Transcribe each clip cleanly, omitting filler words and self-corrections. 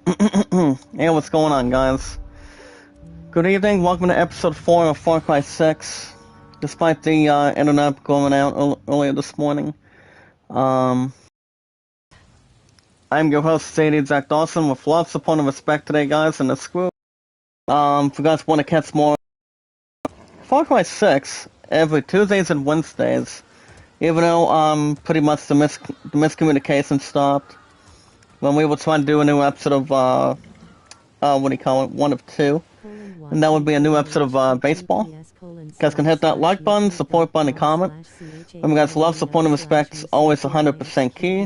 Hey, what's going on, guys? Good evening, welcome to episode 4 of Far Cry 6. Despite the internet going out earlier this morning, um, I'm your host, Sadie Zach Dawson, with love, support, and respect today, guys, in this group. If you guys want to catch more Far Cry 6 every Tuesdays and Wednesdays, even though pretty much the miscommunication stopped when we were trying to do a new episode of, what do you call it, one of two. And that would be a new episode of baseball. You guys can hit that like button, support button, and comment. Remember, guys, love, support, and respect is always 100% key.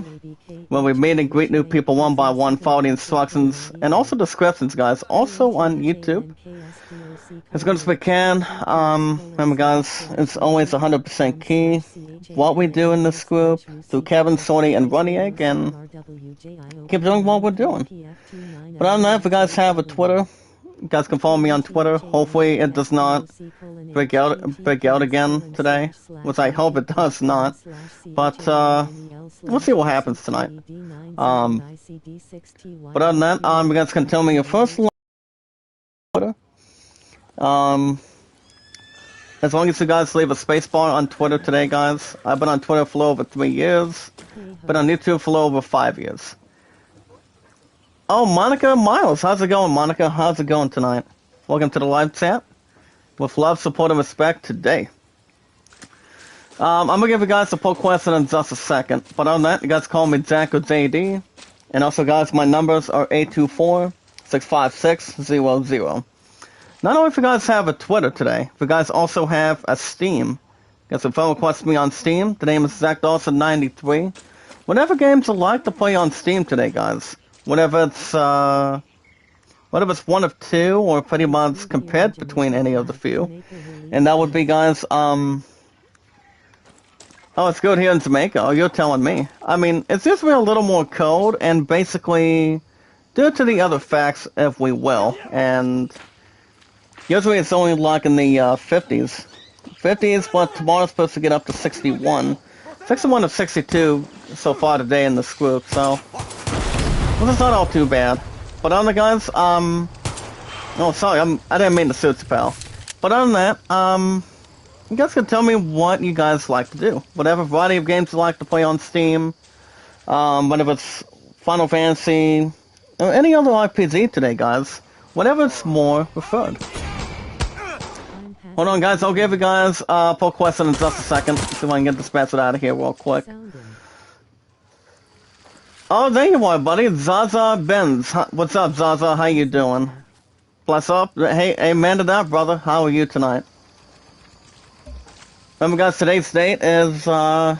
When we meet and greet new people one by one, follow the instructions and also descriptions, guys. Also on YouTube, as good as we can. Remember, guys, it's always 100% key. What we do in this group through Kevin, Sony, and Runnieg, and keep doing what we're doing. But other than that, if you guys have a Twitter, you guys can follow me on Twitter. Hopefully it does not break out again today, which I hope it does not. But we'll see what happens tonight. But other than that, you guys can tell me your first line on Twitter. As long as you guys leave a spacebar on Twitter today, guys. I've been on Twitter for over 3 years. Been on YouTube for over 5 years. Oh, Monica Miles. How's it going, Monica? How's it going tonight? Welcome to the live chat. With love, support, and respect today. I'm going to give you guys a poll question in just a second. But on that, you guys call me Jack or JD. And also, guys, my numbers are 824-656-00. Not only if you guys have a Twitter today, if you guys also have a Steam. You guys can phone request me on Steam. The name is Zach Dawson93. Whatever games you like to play on Steam today, guys. Whatever it's one of two, or pretty much compared between any of the few. And that would be, guys, oh, it's good here in Jamaica. Oh, you're telling me. I mean, it's usually a little more cold, and basically, due to the other facts, if we will, and usually it's only like in the 50s. 50s, but tomorrow's supposed to get up to 61. 61 to 62 so far today in this group, so well, it's not all too bad. But other than that, guys, oh, sorry, I didn't mean to suit you, pal. But other than that, you guys can tell me what you guys like to do. Whatever variety of games you like to play on Steam, whether it's Final Fantasy, or any other RPG today, guys. Whatever it's more preferred. Hold on, guys, I'll give you guys a poll question in just a second. See if I can get this bastard out of here real quick. Oh, there you are, buddy. Zaza Benz. What's up, Zaza? How you doing? Bless up. Hey, amen to that, brother. How are you tonight? Remember, guys, today's date is, well,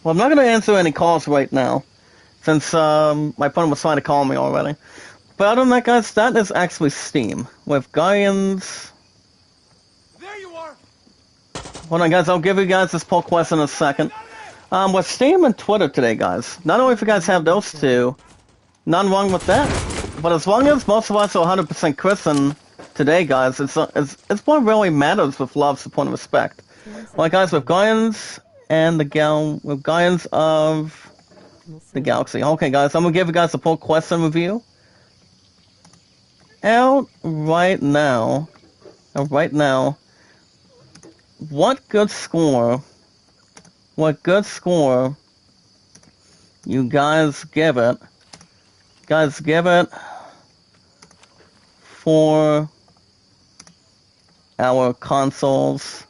I'm not going to answer any calls right now, since my phone was trying to call me already. But other than that, guys, that is actually Steam, with Guardians. There you are! Hold on, guys. I'll give you guys this poll question in a second. With Steam and Twitter today, guys. Not only if you guys have those two, none wrong with that. But as long as most of us are 100% Christian today, guys, it's what really matters with love, support, and respect. Like, guys, with Guardians and with Guardians of the Galaxy. Okay, guys, I'm gonna give you guys a poll question review. Out right now. What good score you guys give it for our consoles.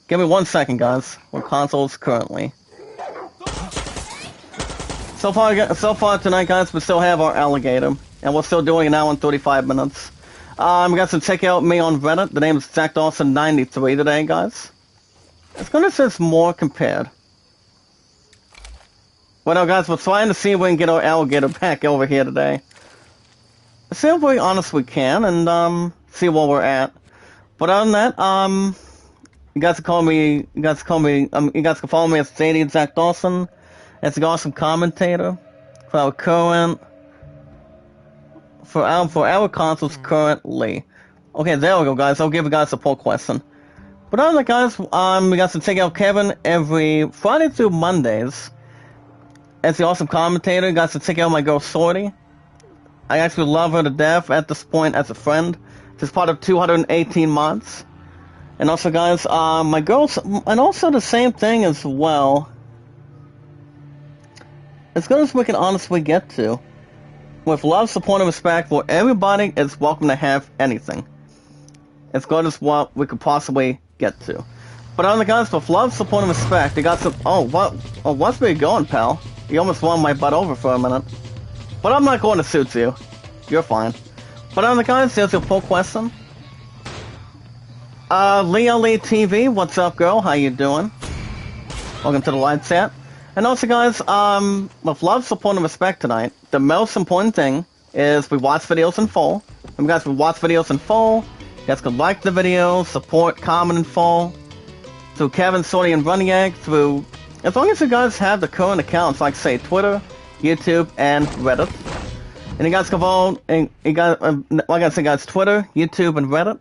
Give me 1 second, guys. For consoles currently. So far tonight, guys, we still have our alligator, and we're still doing an hour and 35 minutes. You guys can check out me on Reddit. The name is Zach Dawson93 today, guys. It's gonna say more compared. Well, no, guys, we're trying to see if we can get our alligator back over here today. See if we're honest we can, and see where we're at. But other than that, you guys can follow me as JD Zach Dawson, as the awesome commentator for our consoles currently. Okay, there we go, guys. I'll give you guys a poll question. But other than that, guys, we got to check out Kevin every Friday through Mondays. as the awesome commentator. You guys to check out my girl Sorty. I actually love her to death at this point as a friend. She's part of 218 months. And also, guys, my girls, and also the same thing as well. As good as we can honestly get to. With love, support, and respect for everybody is welcome to have anything. As good as what we could possibly get to. But on the guys, with love, support, and respect, they got some. Oh, what? Oh, what's where you going, pal? You almost won my butt over for a minute. But I'm not going to suit you. You're fine. But on the guys, there's your full question. Leo Lee TV, what's up, girl? How you doing? Welcome to the live chat. And also, guys, with love, support, and respect tonight, the most important thing is we watch videos in full. And guys, we watch videos in full. You guys can like the video, support, comment in full. Through Kevin, Sorty, and Running through, as long as you guys have the current accounts, like, say, Twitter, YouTube, and Reddit. And you guys can vote, and you guys, like I said, guys, Twitter, YouTube, and Reddit.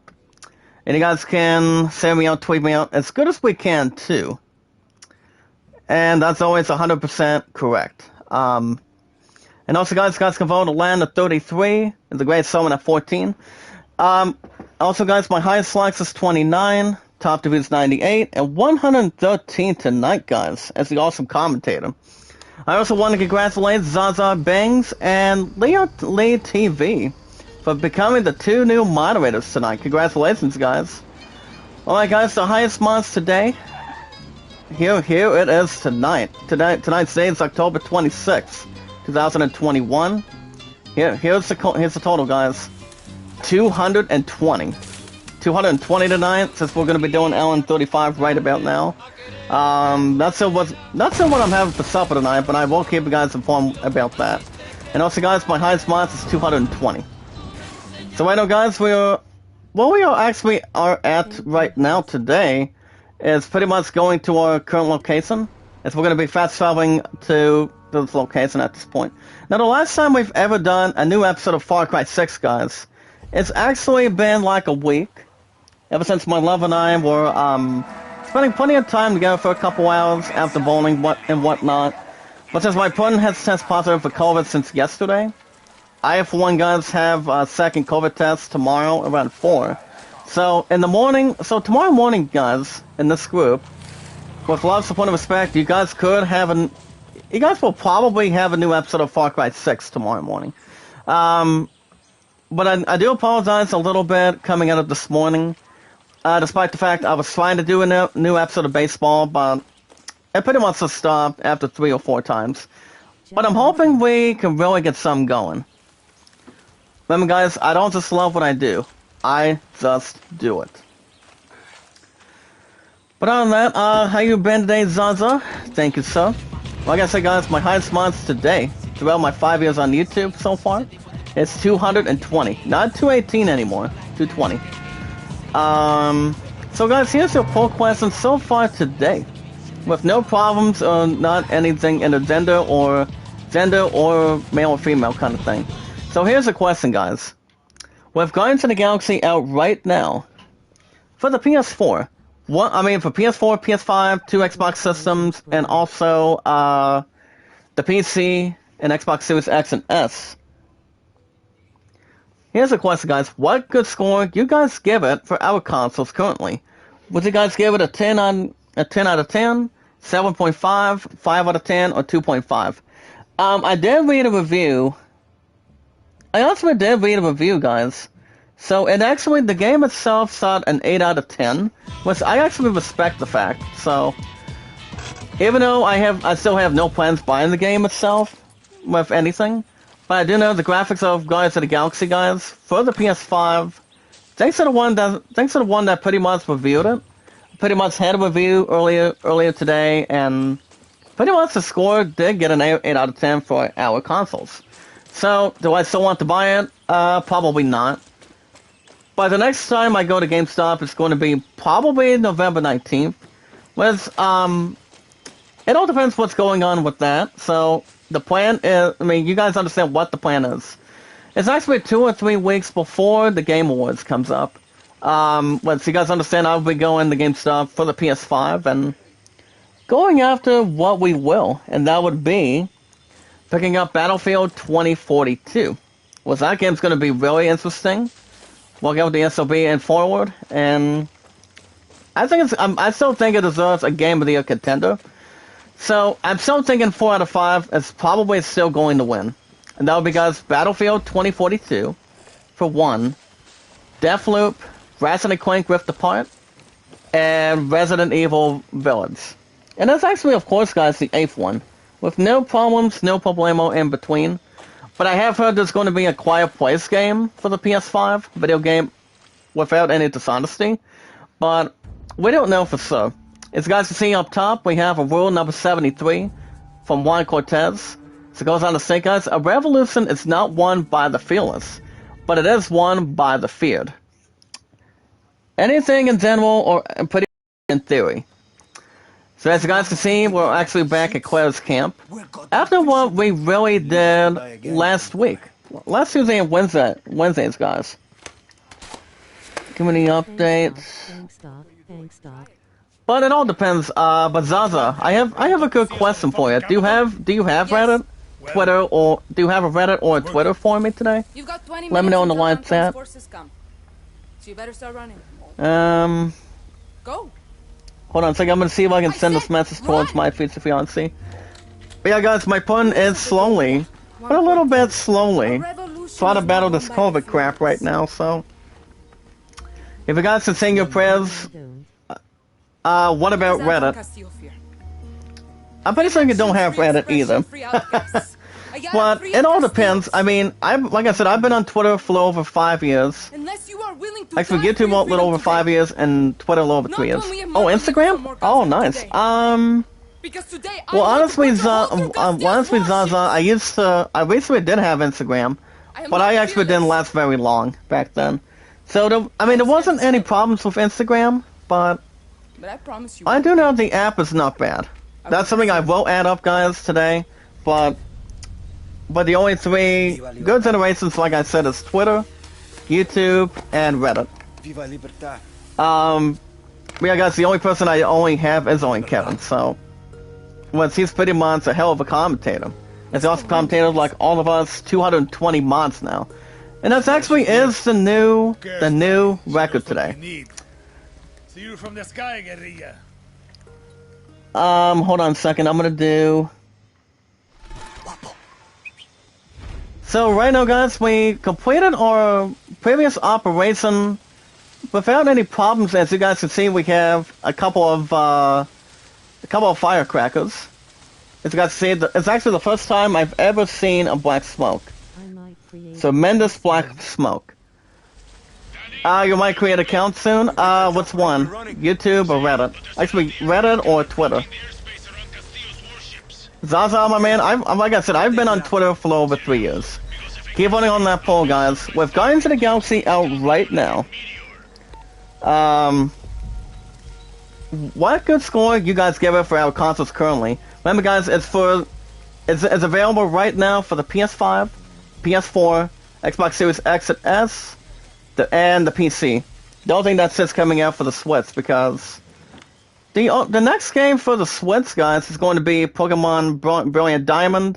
And you guys can send me out, tweet me out, as good as we can, too. And that's always 100% correct. And also, guys can vote to land at 33, and the Great Summon at 14. Also, guys, my highest likes is 29, top to is 98, and 113 tonight, guys, as the awesome commentator. I also want to congratulate Zaza Bangs and Leo Lee TV for becoming the 2 new moderators tonight. Congratulations, guys. Alright, guys, the highest mods today. Here it is tonight. Tonight's date is October 26th, 2021. Here's the total, guys. 220. 220 tonight, since we're going to be doing LN35 right about now. Not sure what I'm having for supper tonight, but I will keep you guys informed about that. And also, guys, my highest mods is 220. So right now, guys, we are at right now today is pretty much going to our current location, as we're going to be fast traveling to this location at this point. Now, the last time we've ever done a new episode of Far Cry 6, guys, it's actually been like a week, ever since my love and I were spending plenty of time together for a couple hours after bowling and whatnot. But since my partner has tested positive for COVID since yesterday, I, for one, guys, have a second COVID test tomorrow around 4. So tomorrow morning, guys, in this group, with love, support, and respect, you guys will probably have a new episode of Far Cry 6 tomorrow morning. But I do apologize a little bit coming out of this morning, despite the fact I was trying to do a new episode of baseball, but it pretty much just stopped after 3 or 4 times. But I'm hoping we can really get something going. Remember, guys, I don't just love what I do. I just do it. But other than that, how you been today, Zaza? Thank you, sir. Like I said, guys, my highest mods today, throughout my 5 years on YouTube so far, is 220. Not 218 anymore, 220. So guys, here's your poll question so far today. With no problems or not anything in the gender or male or female kind of thing. So here's the question, guys. With Guardians of the Galaxy out right now, for the PS4, for PS4, PS5, 2 Xbox systems, and also the PC and Xbox Series X and S. Here's the question, guys. What good score you guys give it for our consoles currently? Would you guys give it a 10 out of 10, 7.5, 5 out of 10, or 2.5? I did read a review. I also did read a review, guys. So, the game itself sought an 8 out of 10, which I actually respect the fact. So, even though I still have no plans buying the game itself, with anything, but I do know the graphics of Guardians of the Galaxy, guys, for the PS5, thanks to the one that pretty much reviewed it, pretty much had a review earlier today, and pretty much the score did get an 8 out of 10 for our consoles. So, do I still want to buy it? Probably not. But the next time I go to GameStop, it's going to be probably November 19th. It all depends what's going on with that. So, the plan is, you guys understand what the plan is. It's actually 2 or 3 weeks before the Game Awards comes up. So you guys understand, I'll be going to GameStop for the PS5 and going after what we will. And that would be picking up Battlefield 2042. Well, that game's going to be really interesting. We'll get with the SOB and forward, and I think I still think it deserves a Game of the Year contender. So I'm still thinking 4 out of 5 is probably still going to win, and that would be because Battlefield 2042 for 1, Deathloop, Ratchet & Clank Rift Apart, and Resident Evil Village. And that's actually, of course, guys, the 8th one, with no problems, no problemo in between. But I have heard there's going to be a Quiet Place game for the PS5, video game without any dishonesty, but we don't know for sure. As you guys can see up top, we have a rule number 73 from Juan Cortez. So it goes on to say, guys, a revolution is not won by the fearless, but it is won by the feared. Anything in general, or pretty in theory. So as you guys can see, we're actually back at Claire's camp. After what we really did last week. Last Tuesday and Wednesdays, guys. Give me the updates. Thanks, Doc. But it all depends. But Zaza, I have a good question for you. Do you have Reddit, Twitter, or do you have a Reddit or a Twitter for me today? You've got 20 Let me know in the live chat. So you better start running. Go. Hold on a second. I'm gonna see if I can send this message towards my future fiancé. But yeah, guys, my pun is slowly, but a little bit slowly, trying to battle this COVID crap right now. So, if you guys can sing your prayers. What about Reddit? I'm pretty sure you don't have Reddit either. But it all depends. I mean, like I said, I've been on Twitter for over 5 years. Actually, YouTube a little over 5 years, and Twitter a little over 3 years. Oh, Instagram? Oh, nice. Well, honestly, Zaza, I recently did have Instagram, but I actually didn't last very long back then. So, there wasn't any problems with Instagram, but I promise you. I do know the app is not bad. That's something I will add up, guys, today. But the only 3 good generations, like I said, is Twitter, YouTube, and Reddit. Yeah, guys, the only person I only have is only Kevin. So, he's pretty much a hell of a commentator. He's also commentator like all of us, 220 mods now, and that actually is the new record today. See you from the sky, guerrilla. Hold on a second. I'm gonna do. So right now, guys, we completed our previous operation without any problems. As you guys can see, we have a couple of firecrackers. As you guys see, it's actually the first time I've ever seen a black smoke. Tremendous black smoke. You might create an account soon. What's one? YouTube or Reddit? Actually, Reddit or Twitter. Zaza, my man, like I said, I've been on Twitter for over 3 years. Keep voting on that poll, guys. With Guardians of the Galaxy out right now, what good score you guys give it for our consoles currently? Remember, guys, it's available right now for the PS5, PS4, Xbox Series X and S, and the PC. The only thing that sits coming out for the Switch, because the next game for the Switch, guys, is going to be Pokemon Brilliant Diamond.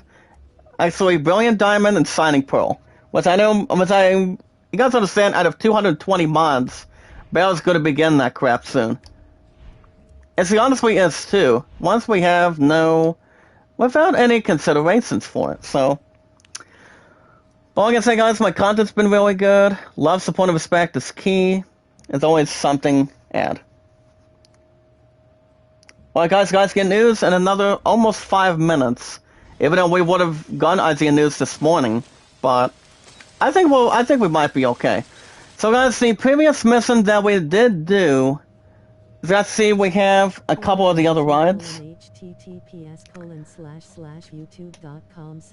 Actually, Brilliant Diamond and Shining Pearl. You guys understand, out of 220 mods, Bell's going to begin that crap soon. And see, honestly, is too. Once we have without any considerations for it, so. All I can say, guys, my content's been really good. Love, support, and respect is key. There's always something add. Alright, guys, get news in another almost 5 minutes. Even though we would have gone Isaiah news this morning, but I think we might be okay. So, guys, the previous mission that we did do. Let's see, we have a couple of the other rides.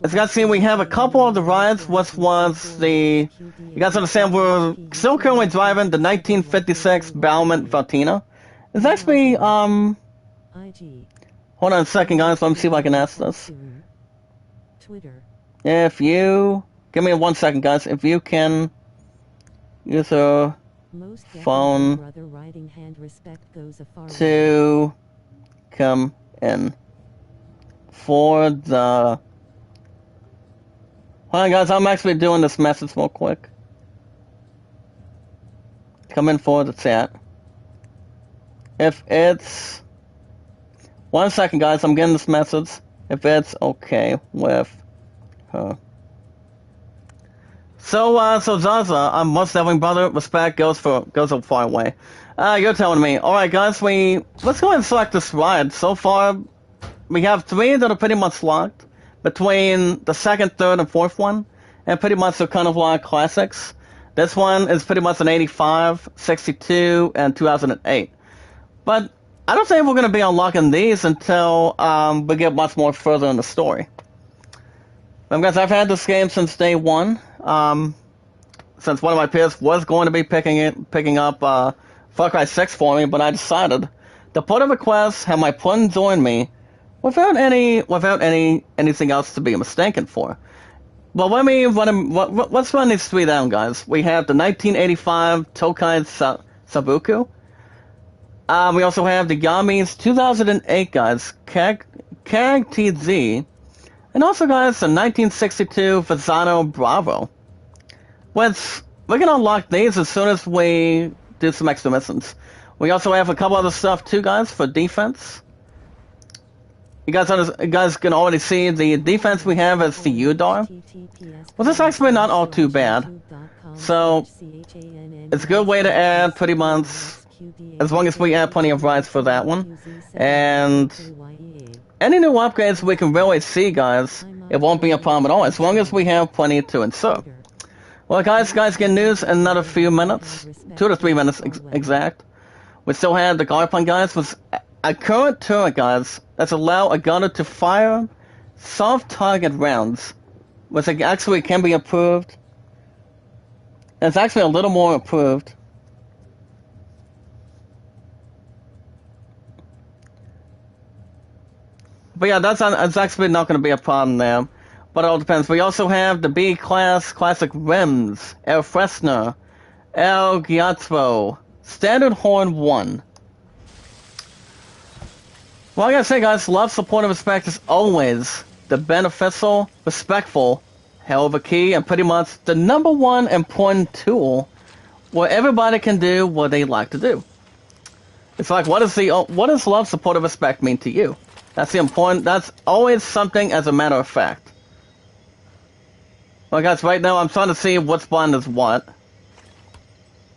As you guys see, we have a couple of the rides, which was you guys understand, we're still currently driving the 1956 Balmain Feltina. It's actually, hold on a second, guys, let me see if I can ask this. If you, give me 1 second, guys, if you can use a phone to come in for the Hold on, guys. I'm actually doing this message real quick. Come in for the chat. If it's... 1 second, guys. I'm getting this message. If it's okay with her. So Zaza, I'm most definitely brother. Respect goes a far way. You're telling me. All right, guys. Let's go ahead and select this ride. So far, we have 3 that are pretty much locked between the second, third, and fourth one, and pretty much they're kind of like classics. This one is pretty much an 85, 62, and 2008. But I don't think we're going to be unlocking these until we get much more further in the story. Guys, I've had this game since day one. Since one of my peers was going to be picking up Far Cry 6 for me, but I decided to put a request, have my friend join me, without anything else to be mistaken for. Well, let's run these 3 down, guys. We have the 1985 Tokai Sabuku. We also have the Yami's 2008, guys, Kag TZ. And also, guys, the 1962 Fasano Bravo. We're going to unlock these as soon as we do some extra missions. We also have a couple other stuff, too, guys, for defense. You guys can already see the defense we have as the Udar. Well, this is actually not all too bad. So, it's a good way to add pretty much, as long as we add plenty of rides for that one. And any new upgrades we can really see, guys, it won't be a problem at all, as long as we have plenty to insert. Well, guys, get news in another few minutes. 2 to 3 minutes exact. We still have the Garpon, guys, with a current turret, guys, that's allow a gunner to fire soft target rounds, which actually can be improved. And it's actually a little more improved. But yeah, that's actually not going to be a problem there. But it all depends. We also have the B-Class Classic Rims, El Fresner, El Giatro, Standard Horn 1. Well, I gotta say, guys, love, support, and respect is always the beneficial, respectful, hell of a key, and pretty much the #1 important tool where everybody can do what they like to do. It's like, what does love, support, and respect mean to you? That's always something as a matter of fact. Well, guys, right now I'm trying to see what's behind is what.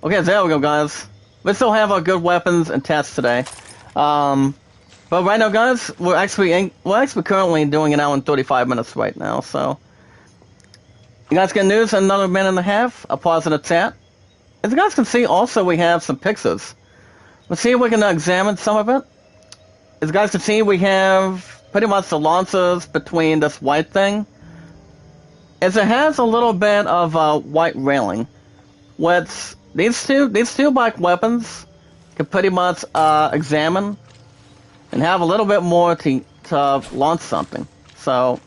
Okay, there we go, guys. We still have our good weapons and tests today. But right now, guys, we're actually currently doing an hour and 35 minutes right now, so. You guys get news in another minute and a half. I'll pause in the chat. As you guys can see, also we have some pictures. Let's see if we can examine some of it. As you guys can see, we have pretty much the lancers between this white thing. As it has a little bit of white railing. Which these two black weapons can pretty much examine and have a little bit more to launch something. So,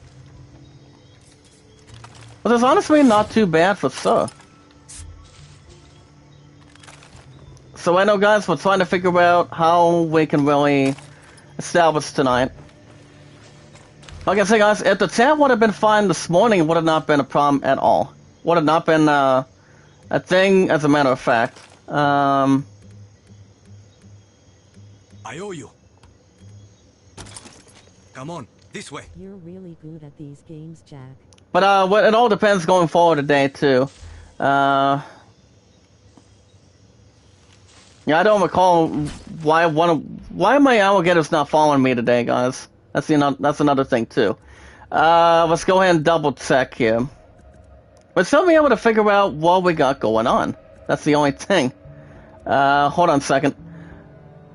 but it's honestly not too bad for sure. So I know, guys, we're trying to figure out how we can really establish tonight. Like I say, guys, if the chat would have been fine this morning, it would have not been a problem at all. Would have not been a thing, as a matter of fact. I owe you. Come on, this way. You're really good at these games, Jack. But it all depends going forward today too. Yeah, I don't recall why my alligator's not following me today, guys. That's another thing too. Let's go ahead and double check here. We'll still be able to figure out what we got going on. That's the only thing. Hold on a second.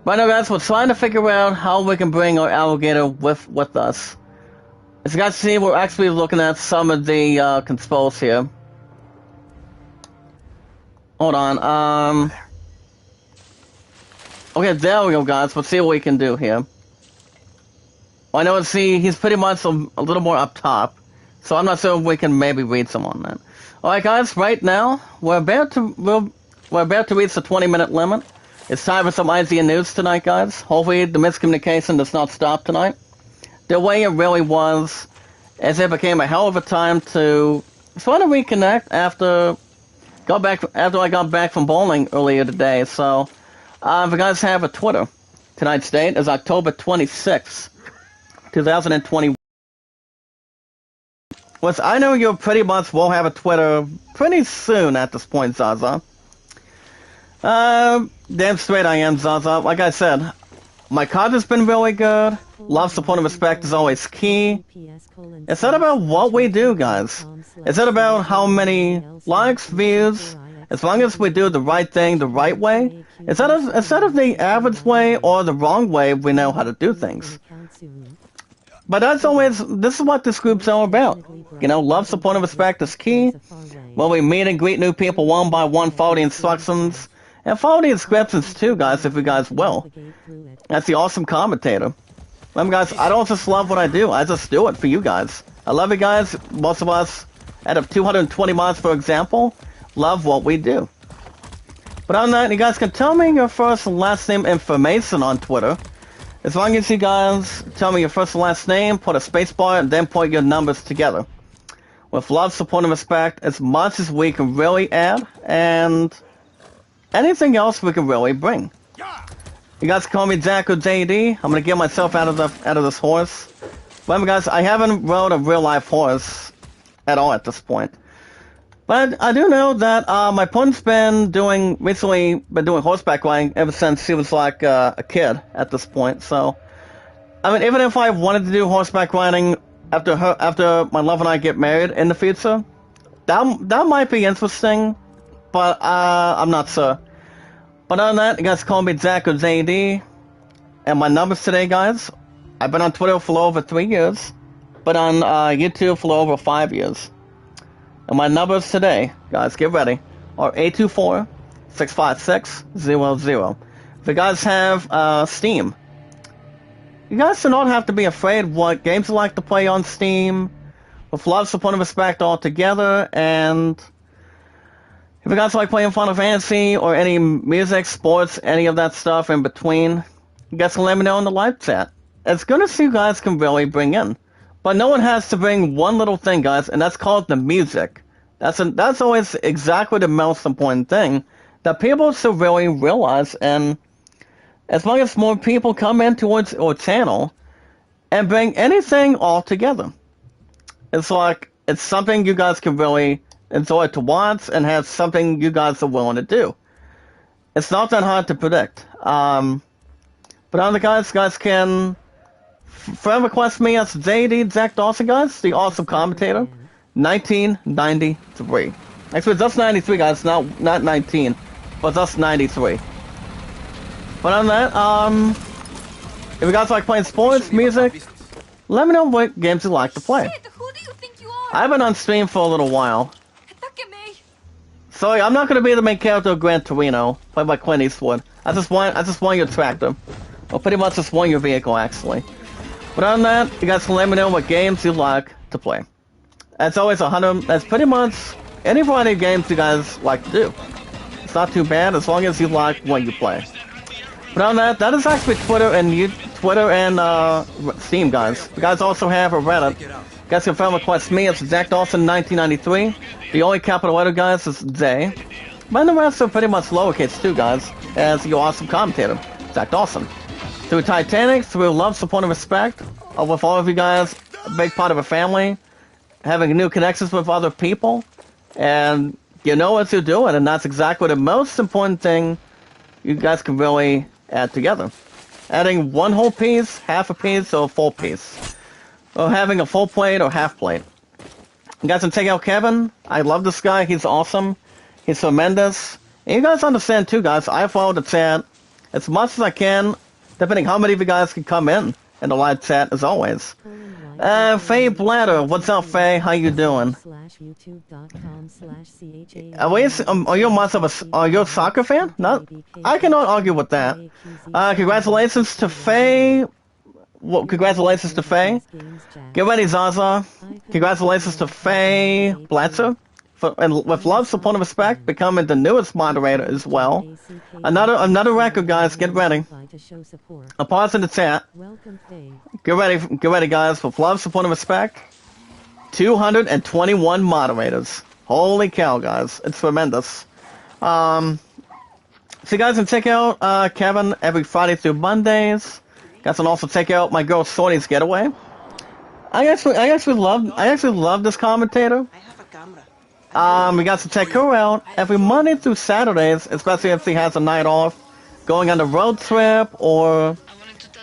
Right now, guys, we're trying to figure out how we can bring our alligator with us. As you guys see, we're actually looking at some of the controls here. Hold on. Okay, there we go, guys. Let's see what we can do here. Well, I know, he's pretty much a little more up top, so I'm not sure if we can maybe read some on that. All right, guys. Right now, we're about to reach the 20-minute limit. It's time for some IZN news tonight, guys. Hopefully, the miscommunication does not stop tonight. The way it really was, as it became a hell of a time to just want to reconnect after I got back from bowling earlier today. So, if you guys have a Twitter, tonight's date is October 26th, 2020. Which I know you pretty much will have a Twitter pretty soon at this point, Zaza. Damn straight I am, Zaza. Like I said, my card has been really good. Love, support, and respect is always key. It's not about what we do, guys. It's not about how many likes, views. As long as we do the right thing the right way, instead of the average way or the wrong way, we know how to do things. But that's always, this is what this group's all about. You know, love, support, and respect is key. When we meet and greet new people one by one, follow the instructions. And follow the inscriptions too, guys, if you guys will. That's the awesome commentator. Remember, guys, I don't just love what I do. I just do it for you guys. I love you guys. Most of us, out of 220 mods, for example, love what we do. But on that, you guys can tell me your first and last name information on Twitter. As long as you guys tell me your first and last name, put a spacebar, and then put your numbers together. With love, support, and respect, as much as we can really add, and anything else we can really bring. You guys call me Jack or JD. I'm gonna get myself out of this horse. Remember, guys, I haven't rode a real life horse at all at this point. But I do know that my opponent's been doing horseback riding ever since he was like a kid at this point. So, I mean, even if I wanted to do horseback riding after my love and I get married in the future, that might be interesting. But I'm not sure. But other than that, you guys call me Jack or JD. And my numbers today, guys, I've been on Twitter for over 3 years, but on YouTube for over 5 years. And my numbers today, guys, get ready, are 824-656-00. If you guys have Steam, you guys do not have to be afraid what games you like to play on Steam. With love, support, and respect all together. And if you guys like playing Final Fantasy or any music, sports, any of that stuff in between, you guys can let me know in the live chat. It's gonna see you guys can really bring in. But no one has to bring one little thing, guys, and that's called the music. That's always exactly the most important thing that people should really realize. And as long as more people come into our channel and bring anything all together, it's like it's something you guys can really enjoy to watch and have something you guys are willing to do. It's not that hard to predict. But on the guys can friend request me as JD Jack Dawson, guys, the awesome commentator, 1993. Actually, just 93, guys, not 19, but just 93. But on that, if you guys like playing sports, music, let me know what games you like to play. Shit, who do you think you are? I've been on stream for a little while. Look at me. Sorry, I'm not gonna be the main character of Gran Torino, played by Clint Eastwood. I just want your tractor. Or pretty much just want your vehicle, actually. But other than that, you guys can let me know what games you like to play. That's always that's pretty much any variety of games you guys like to do. It's not too bad as long as you like what you play. But on that is actually Twitter and Steam, guys. You guys also have a Reddit. You guys can friend request me as Jack Dawson 1993. The only capital letter, guys, is J. But the rest are pretty much lowercase too, guys, as your awesome commentator, Jack Dawson. Through Titanic, through love, support, and respect, with all of you guys, a big part of a family, having new connections with other people, and you know what you're doing, and that's exactly the most important thing you guys can really add together. Adding one whole piece, half a piece, or a full piece. Or having a full plate or half plate. You guys can check out Kevin. I love this guy. He's awesome. He's tremendous. And you guys understand too, guys, I follow the chat as much as I can, depending how many of you guys can come in the live chat, as always. Faye Blatter, what's up, Faye? How you doing? Are you much of are you a soccer fan? No, I cannot argue with that. Congratulations to Faye. Well, congratulations to Faye. Get ready, Zaza. Congratulations to Faye Blatzer. And with love, support, and respect, becoming the newest moderator as well. Another record, guys. Get ready. I'll pause in the chat. Get ready, guys. With love, support, and respect. 221 moderators. Holy cow, guys. It's tremendous. So you guys can check out Kevin every Friday through Mondays. You guys can also check out my girl Shorty's Getaway. I actually love this commentator. You guys can check her out every Monday through Saturdays, especially if she has a night off, going on a road trip, or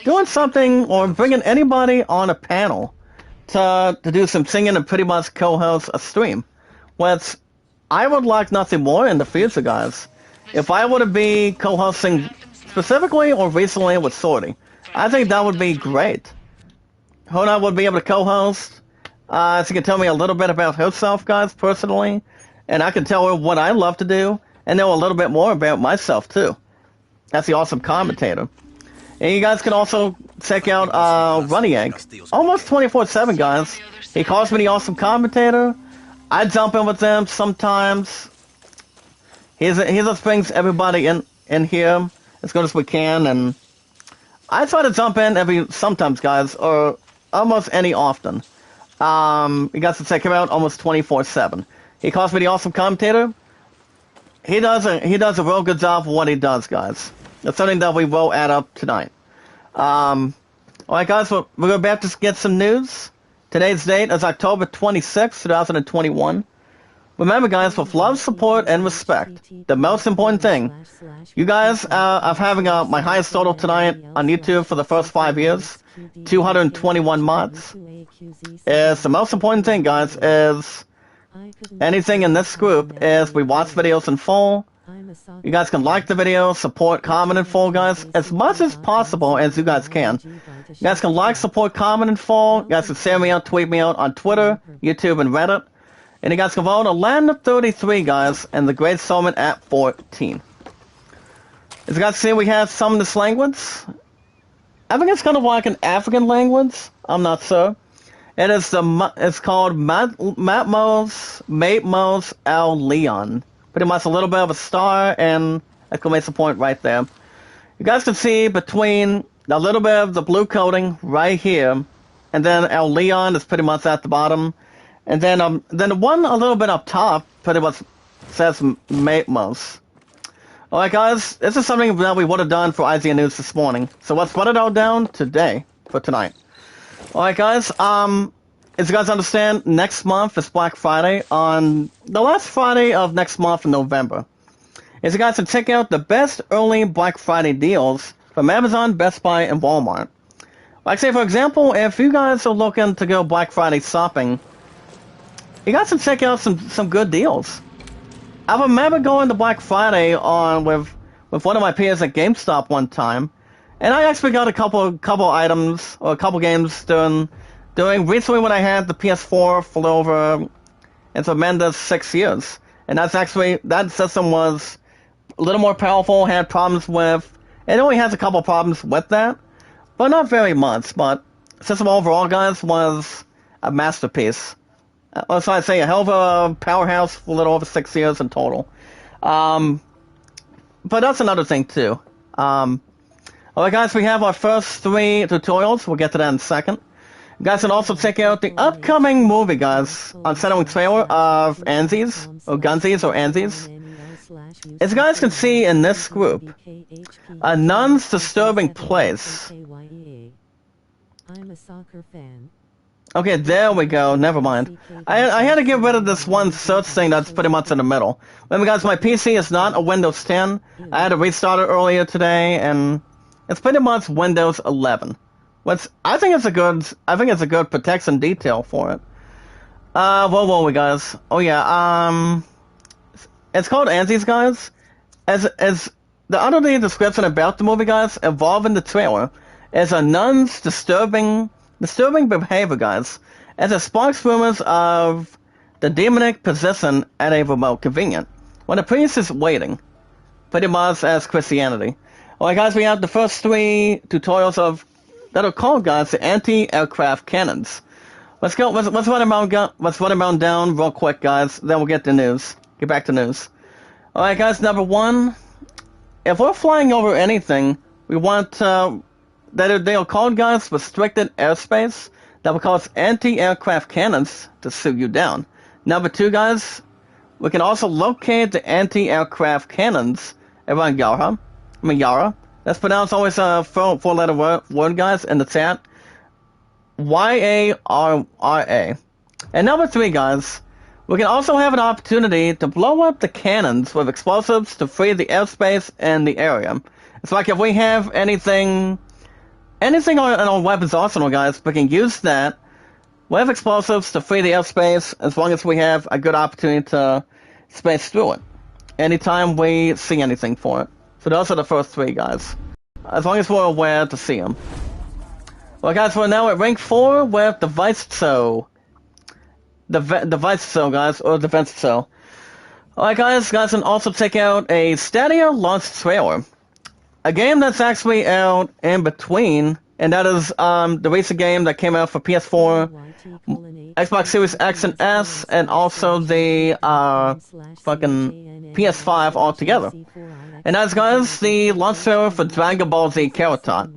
doing something, or bringing anybody on a panel to do some singing and pretty much co-host a stream. Which I would like nothing more in the future, guys. If I were to be co-hosting specifically or recently with Shorty, I think that would be great. Her and I would be able to co-host. She can tell me a little bit about herself, guys, personally, and I can tell her what I love to do, and know a little bit more about myself, too. That's the awesome commentator. And you guys can also check out Runny Egg. Almost 24/7, guys. He calls me the awesome commentator. I jump in with them sometimes. He just brings everybody in here as good as we can, and I try to jump in sometimes, guys, or almost any often. You guys can check him out almost 24/7. He calls me the awesome commentator. He does a real good job of what he does, guys. That's something that we will add up tonight. Alright, guys, we're about to get some news. Today's date is October 26, 2021. Remember, guys, with love, support, and respect, the most important thing, you guys are having my highest total tonight on YouTube for the first 5 years, 221 mods. Is the most important thing, guys, is anything in this group is we watch videos in full. You guys can like the video, support, comment in full, guys, as much as possible as you guys can. You guys can like, support, comment in full. You guys can share me out, tweet me out on Twitter, YouTube, and Reddit. And you guys can vote on Land of 33, guys, and the Great Summit at 14. As you guys see, we have some of this language. I think it's kind of like an African language. I'm not sure. It's called Matmos El Leon. Pretty much a little bit of a star and exclamation point right there. You guys can see between a little bit of the blue coating right here, and then El Leon is pretty much at the bottom. And then the one a little bit up top pretty much says Matmos. Alright, guys, this is something that we would have done for IGN News this morning. So let's put it all down today for tonight. Alright, guys, as you guys understand, next month is Black Friday on the last Friday of next month in November. As you guys can check out the best early Black Friday deals from Amazon, Best Buy, and Walmart. Like, say, for example, if you guys are looking to go Black Friday shopping, you guys can check out some good deals. I remember going to Black Friday with one of my peers at GameStop one time, and I actually got a couple items or a couple games during recently when I had the PS4 for over a tremendous 6 years. And that system was a little more powerful, had problems with, it only has a couple problems with that, but not very much. But system overall, guys, was a masterpiece. So I'd say a hell of a powerhouse for a little over 6 years in total. But that's another thing too. Alright, guys, we have our first 3 tutorials. We'll get to that in a second. You guys can also check out the upcoming movie, guys, on Setting trailer of Anzies, or Gunsies, or Anzies. As you guys can see in this group, a nun's disturbing place. I'm a soccer fan. Okay, there we go. Never mind. I had to get rid of this one search thing that's pretty much in the middle. Remember, guys, my PC is not a Windows 10. I had to restart it earlier today, and it's pretty much Windows 11. I think it's a good protection detail for it. Where were we, guys? Oh yeah, it's called Anzies, guys. As the underneath description about the movie, guys, involved in the trailer, is a nun's disturbing behavior, guys, as it sparks rumors of the demonic possession at a remote convenient, when the priest is waiting, pretty much as Christianity. Alright, guys, we have the first 3 tutorials that are called, guys, the anti-aircraft cannons. Let's run them down real quick, guys, then we'll get to news. Get back to news. Alright, guys, number 1, if we're flying over anything, we want, they are called, guys, restricted airspace. that will cause anti-aircraft cannons to shoot you down. Number 2, guys, we can also locate the anti-aircraft cannons around Yara. That's pronounced always a four-letter word, guys, in the chat. Y-A-R-R-A. And number 3, guys, we can also have an opportunity to blow up the cannons with explosives to free the airspace and the area. It's like if we have anything on our weapons arsenal, guys, we can use that with explosives to free the airspace as long as we have a good opportunity to space through it anytime we see anything for it. So those are the first 3, guys. As long as we're aware to see them. Well, guys, we're now at rank 4 with the Vicezo. The Vicezo, guys, or the Vicezo. Alright, guys can also check out a Stadia launch trailer. A game that's actually out in between, and that is the recent game that came out for PS4, Xbox Series X and S, and also the fucking PS5 altogether. And that's, guys, the launch trailer for Dragon Ball Z Kakarot.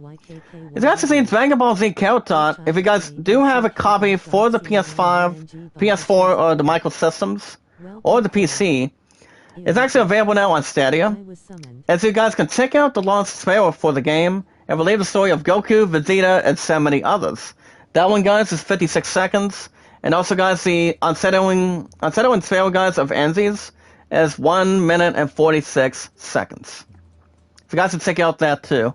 It's actually Dragon Ball Z Kakarot. If you guys do have a copy for the PS5, PS4, or the Micro Systems, or the PC, it's actually available now on Stadia. And so you guys can check out the launch trailer for the game and relive the story of Goku, Vegeta, and so many others. That one, guys, is 56 seconds. And also, guys, the unsettling trailer, guys, of Anzi's is 1 minute and 46 seconds. So you guys can check out that too.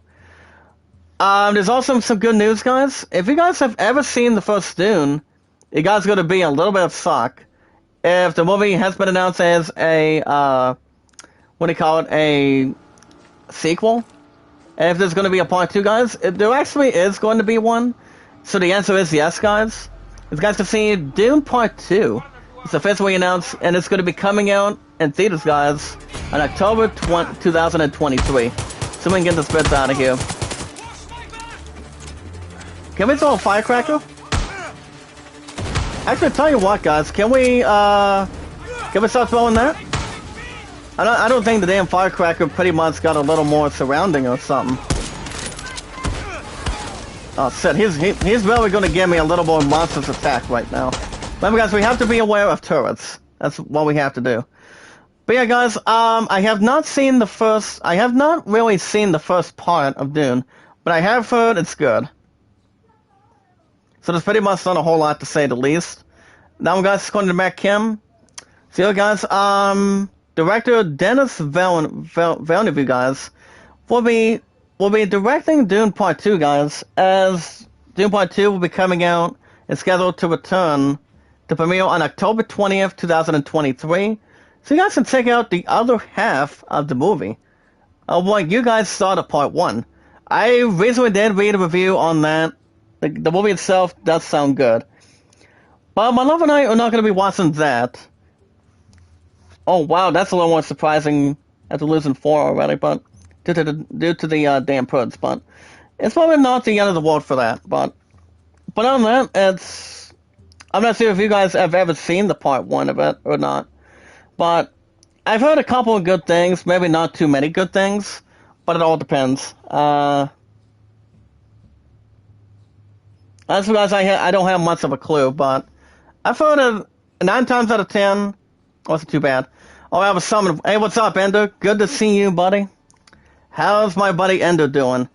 There's also some good news, guys. If you guys have ever seen the first Dune, you guys are going to be a little bit of shock if the movie has been announced as a, a sequel. And if there's going to be a part 2, guys, there actually is going to be one. So the answer is yes, guys. As you guys can see, Dune Part 2 is officially announced, and it's going to be coming out in theaters, guys, on October 2023. So we can get this bit out of here. Can we throw a firecracker? Actually, tell you what, guys, can we start throwing that? I don't think the damn firecracker pretty much got a little more surrounding or something. Oh shit, he's really gonna give me a little more monstrous attack right now. Remember, guys, we have to be aware of turrets. That's what we have to do. But yeah, guys, I have not really seen the first part of Dune, but I have heard it's good. So there's pretty much not a whole lot to say the least. Now, guys, going to Matt Kim. So yeah, guys, director Denis Villeneuve, guys, will be directing Dune Part 2, guys, as Dune Part 2 will be coming out and scheduled to return to premiere on October 20th, 2023. So you guys can check out the other half of the movie of what you guys saw the Part 1. I recently did read a review on that. The movie itself does sound good. But my love and I are not going to be watching that. Oh, wow, that's a little more surprising after losing 4 already, but due to the damn Pruds, but it's probably not the end of the world for that, but other than that, I'm not sure if you guys have ever seen the Part 1 of it or not, but I've heard a couple of good things, maybe not too many good things, but it all depends. As for guys, I don't have much of a clue, but I've heard of 9 times out of 10, wasn't too bad. Oh, I have a summon. Hey, what's up, Ender? Good to see you, buddy. How's my buddy Ender doing?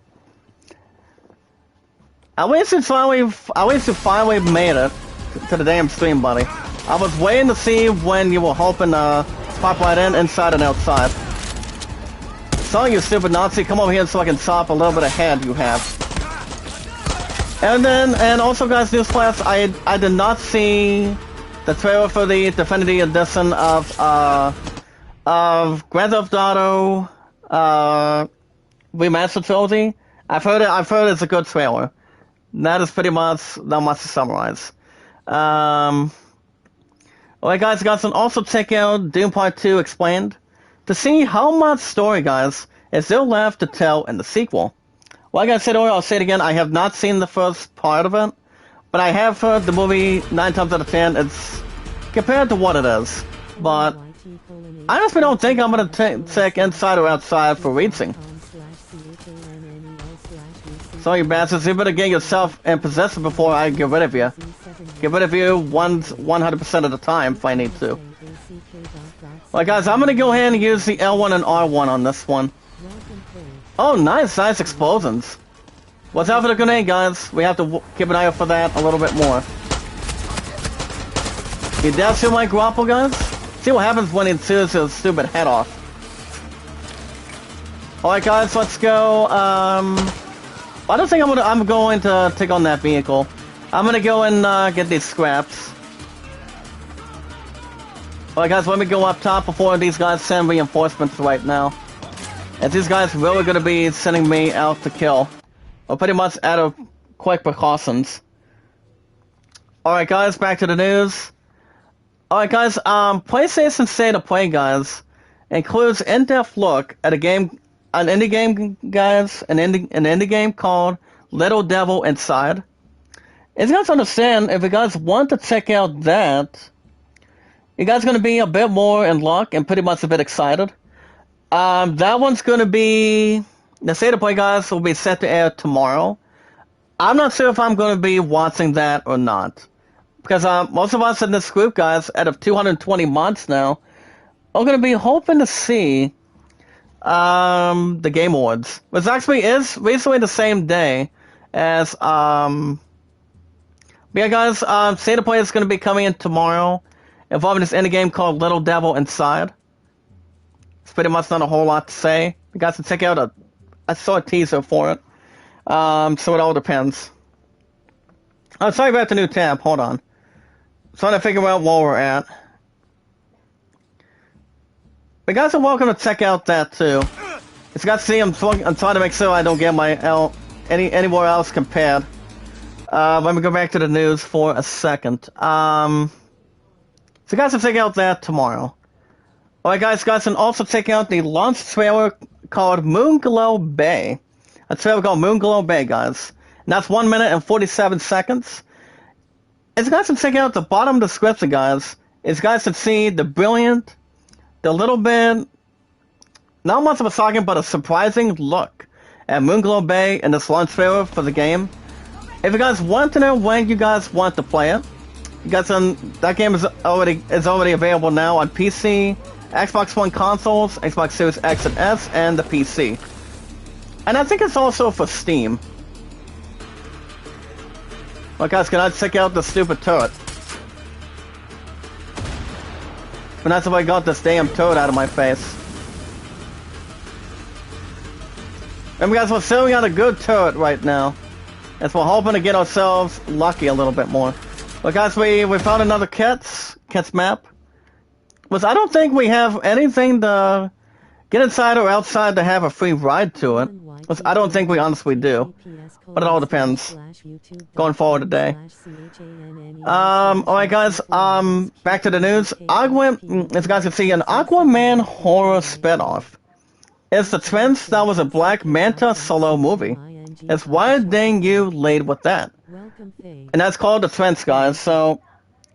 At least you finally made it to the damn stream, buddy. I was waiting to see when you were hoping to pop right in, inside and outside. So you stupid Nazi, come over here so I can chop a little bit of head you have. And also, guys, newsflash, I did not see the trailer for the definitive edition of Grand Theft Auto Remastered Trilogy. I've heard it's a good trailer. That is pretty much not much to summarize. Alright, guys, can also check out Doom Part 2 Explained to see how much story, guys, is there left to tell in the sequel. Like I said earlier, I'll say it again, I have not seen the first part of it, but I have heard the movie 9 times out of 10, it's compared to what it is. But I honestly don't think I'm going to check inside or outside for reaching. So you bastards, you better get yourself in possession before I get rid of you. Get rid of you 100% of the time if I need to. Alright guys, I'm gonna go ahead and use the L1 and R1 on this one. Oh nice explosions. Watch out for the grenade guys, we have to keep an eye out for that a little bit more. You dare shoot my grapple guys? See what happens when he shoots his stupid head off. Alright guys, let's go, I don't think I'm going to take on that vehicle. I'm gonna go and get these scraps. Alright guys, let me go up top before these guys send reinforcements right now. As these guys really gonna be sending me out to kill. Or pretty much out of quick precautions. Alright guys, back to the news. Alright guys, PlayStation State of Play guys includes in-depth look at an indie game guys, an indie game called Little Devil Inside. As you guys understand, if you guys want to check out that, you guys gonna be a bit more in luck and pretty much a bit excited. That one's gonna be the State of Play guys will be set to air tomorrow. I'm not sure if I'm gonna be watching that or not. Because most of us in this group guys, out of 220 months now, are gonna be hoping to see the Game Awards. Which actually is recently the same day as but yeah guys, State of Play is gonna be coming in tomorrow, involving this indie game called Little Devil Inside. It's pretty much not a whole lot to say. You guys can check out I saw a teaser for it. So it all depends. Oh, sorry about the new tab, hold on. Trying to figure out where we're at. But guys are welcome to check out that too. As you guys see, I'm trying to make sure I don't get my anywhere else compared. Let me go back to the news for a second. So you guys can check out that tomorrow. Alright guys can also check out the launch trailer called Moonglow Bay. A trailer called Moonglow Bay, guys. And that's 1 minute and 47 seconds. As you guys can check out the bottom of the description, guys, as you guys can see the brilliant, the little bit, not much of a shocking, but a surprising look at Moonglow Bay and this launch trailer for the game. If you guys want to know when you guys want to play it, you guys that game is already available now on PC, Xbox One consoles, Xbox Series X and S, and the PC. And I think it's also for Steam. Well guys, can I check out the stupid turret? But that's if I got this damn turret out of my face. Remember guys, we're selling out a good turret right now. As we're hoping to get ourselves lucky a little bit more. But guys, we found another Kets map. Which I don't think we have anything to get inside or outside to have a free ride to it. Which I don't think we honestly do. But it all depends. Going forward today. Alright guys, back to the news. As you guys can see, an Aquaman horror spinoff. It's the Twins that was a Black Manta solo movie. It's why dang you laid with that. And that's called The Twins, guys, so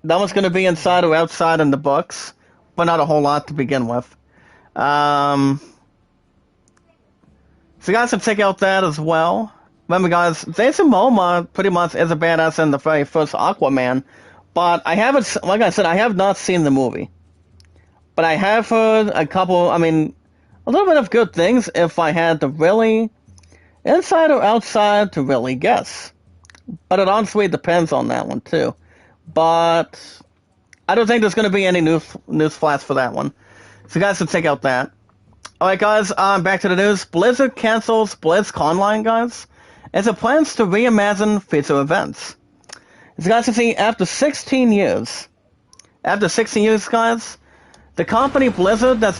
that one's gonna be inside or outside in the books, but not a whole lot to begin with. So you guys can check out that as well. Remember guys, Jason Momoa pretty much is a badass in the very first Aquaman, but I haven't, like I said, I have not seen the movie. But I have heard a little bit of good things if I had to really, inside or outside, to really guess. But it honestly depends on that one too. But I don't think there's going to be any news flash for that one. So you guys can check out that. Alright guys, back to the news. Blizzard cancels BlizzConline, guys. As it plans to reimagine future events. As you guys can see, after 16 years, guys, the company Blizzard that's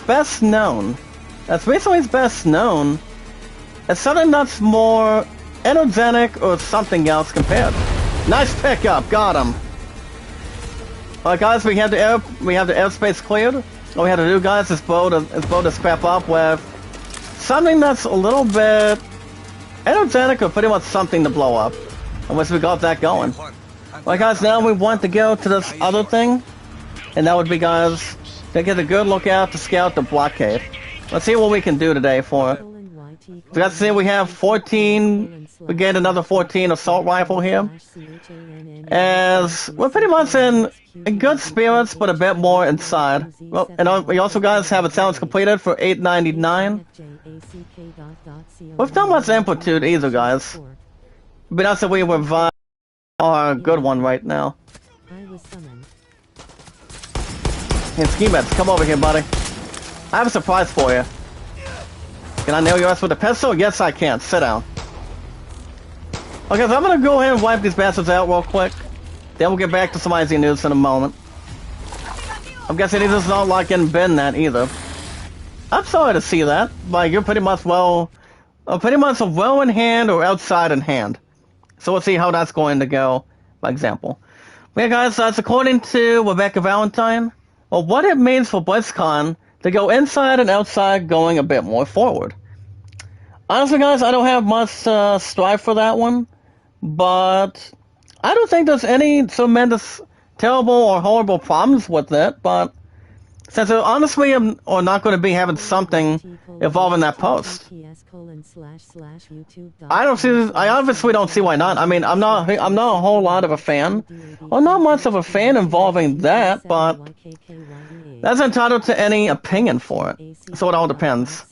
recently best known, as something that's more energetic or something else compared. Nice pickup, got him. Alright guys, we have the airspace cleared. All we have to do, guys, is blow the scrap up with something that's a little bit energetic or pretty much something to blow up. Unless we got that going. Alright guys, now we want to go to this other thing. And that would be, guys, to get a good look out to scout the blockade. Let's see what we can do today for it. So let's see, we have 14, we get another 14 assault rifle here. As we're pretty much in good spirits, but a bit more inside. Well, and we also guys have a challenge completed for $8.99. We've not much amplitude either, guys. But that's that we revive our good one right now. Hey, Ski Mets, come over here, buddy. I have a surprise for you. Can I nail your ass with a pistol? Yes, I can. Sit down. Okay, so I'm gonna go ahead and wipe these bastards out real quick. Then we'll get back to some IZ news in a moment. I'm guessing this is not like getting Ben that either. I'm sorry to see that, but you're pretty much pretty much well in hand or outside in hand. So we'll see how that's going to go, by example. But yeah, guys, that's according to Rebecca Valentine. Well, what it means for BlizzCon to go inside and outside, going a bit more forward. Honestly, guys, I don't have much strive for that one, but I don't think there's any tremendous, terrible, or horrible problems with it, but since honestly I'm not going to be having something involving that post. I obviously don't see why not. I mean, I'm not a whole lot of a fan, or not much of a fan involving that, but that's entitled to any opinion for it. So it all depends.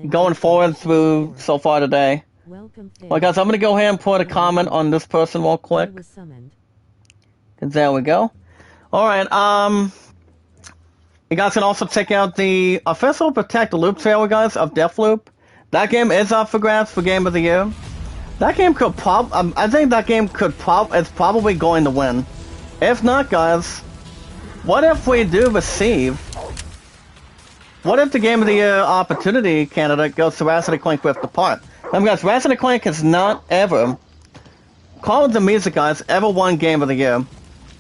Going forward through so far today. Well, guys, I'm going to go ahead and put a comment on this person real quick. There we go. Alright, you guys can also check out the official Protect the Loop trailer, guys, of Deathloop. That game is up for grabs for Game of the Year. That game could I think that game is probably going to win. If not, guys, what if we do receive... What if the Game of the Year opportunity candidate goes to Ratchet & Clank Rift Apart? Remember, guys, Ratchet & Clank has not ever, Call of the Music, guys, ever won Game of the Year.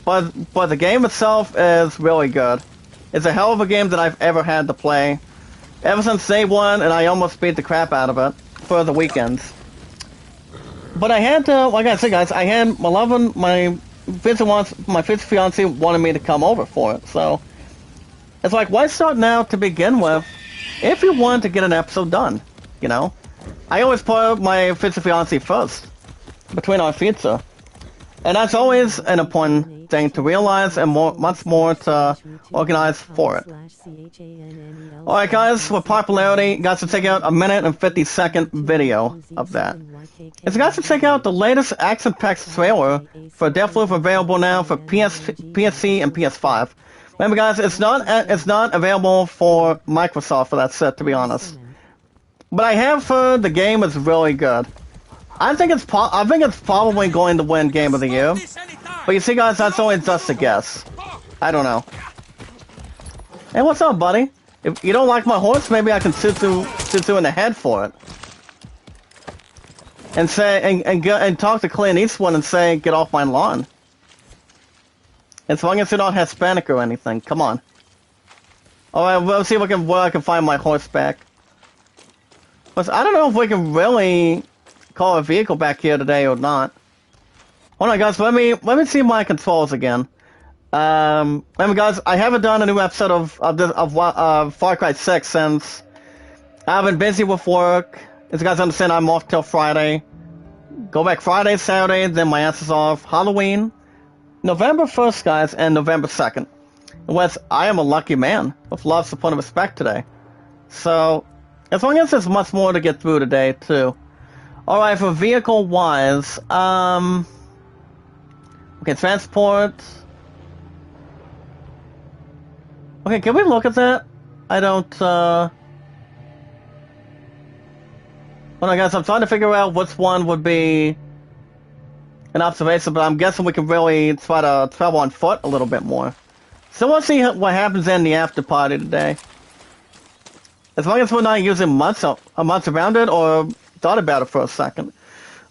But the game itself is really good. It's a hell of a game that I've ever had to play. Ever since day one, and I almost beat the crap out of it for the weekends. But I had to, like I said, guys, I had my future fiance wanted me to come over for it, so it's like, why start now to begin with if you want to get an episode done, you know? I always put my future fiance first, between our future. And that's always an important thing to realize and much more to organize for it. Alright guys, with popularity, you guys should check out a 1:50-second video of that. And you guys should check out the latest action-packed trailer for Deathloop, available now for PSC and PS5. Remember guys, it's not available for Microsoft for that set, to be honest. But I have heard the game is really good. I think it's probably going to win Game of the Year. But you see, guys, that's only just a guess. I don't know. Hey, what's up, buddy? If you don't like my horse, maybe I can shoot you in the head for it. And say and talk to Clint Eastwood and say, get off my lawn. As long as you're not Hispanic or anything, come on. Alright, we'll see if where I can find my horse back. But I don't know if we can really call a vehicle back here today or not. Hold on, guys. Let me see my controls again. Remember, guys, I haven't done a new episode of Far Cry 6 since I've been busy with work. As you guys understand, I'm off till Friday. Go back Friday, Saturday, then my ass is off. Halloween, November 1st, guys, and November 2nd. Wes, I am a lucky man with love, support, and respect today. So, as long as there's much more to get through today, too. Alright, for vehicle-wise, okay, transport. Okay, can we look at that? I don't, Hold on, guys, I'm trying to figure out which one would be an observation, but I'm guessing we can really try to travel on foot a little bit more. So we'll see what happens in the after party today. As long as we're not using much around it or thought about it for a second.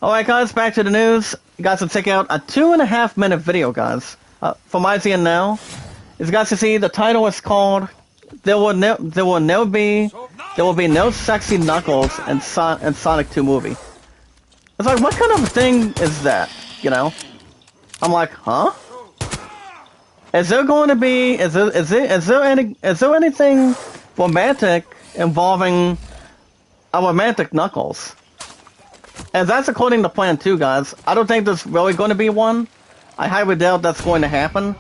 Alright guys, back to the news. You guys can check out a 2.5-minute video, guys, from IGN Now. As you guys can see, the title is called There Will Be No Sexy Knuckles in Sonic 2 movie. It's like, what kind of thing is that, you know? I'm like, huh? Is there going to be, is there anything romantic involving a romantic Knuckles. And that's according to plan too, guys. I don't think there's really going to be one. I highly doubt that's going to happen.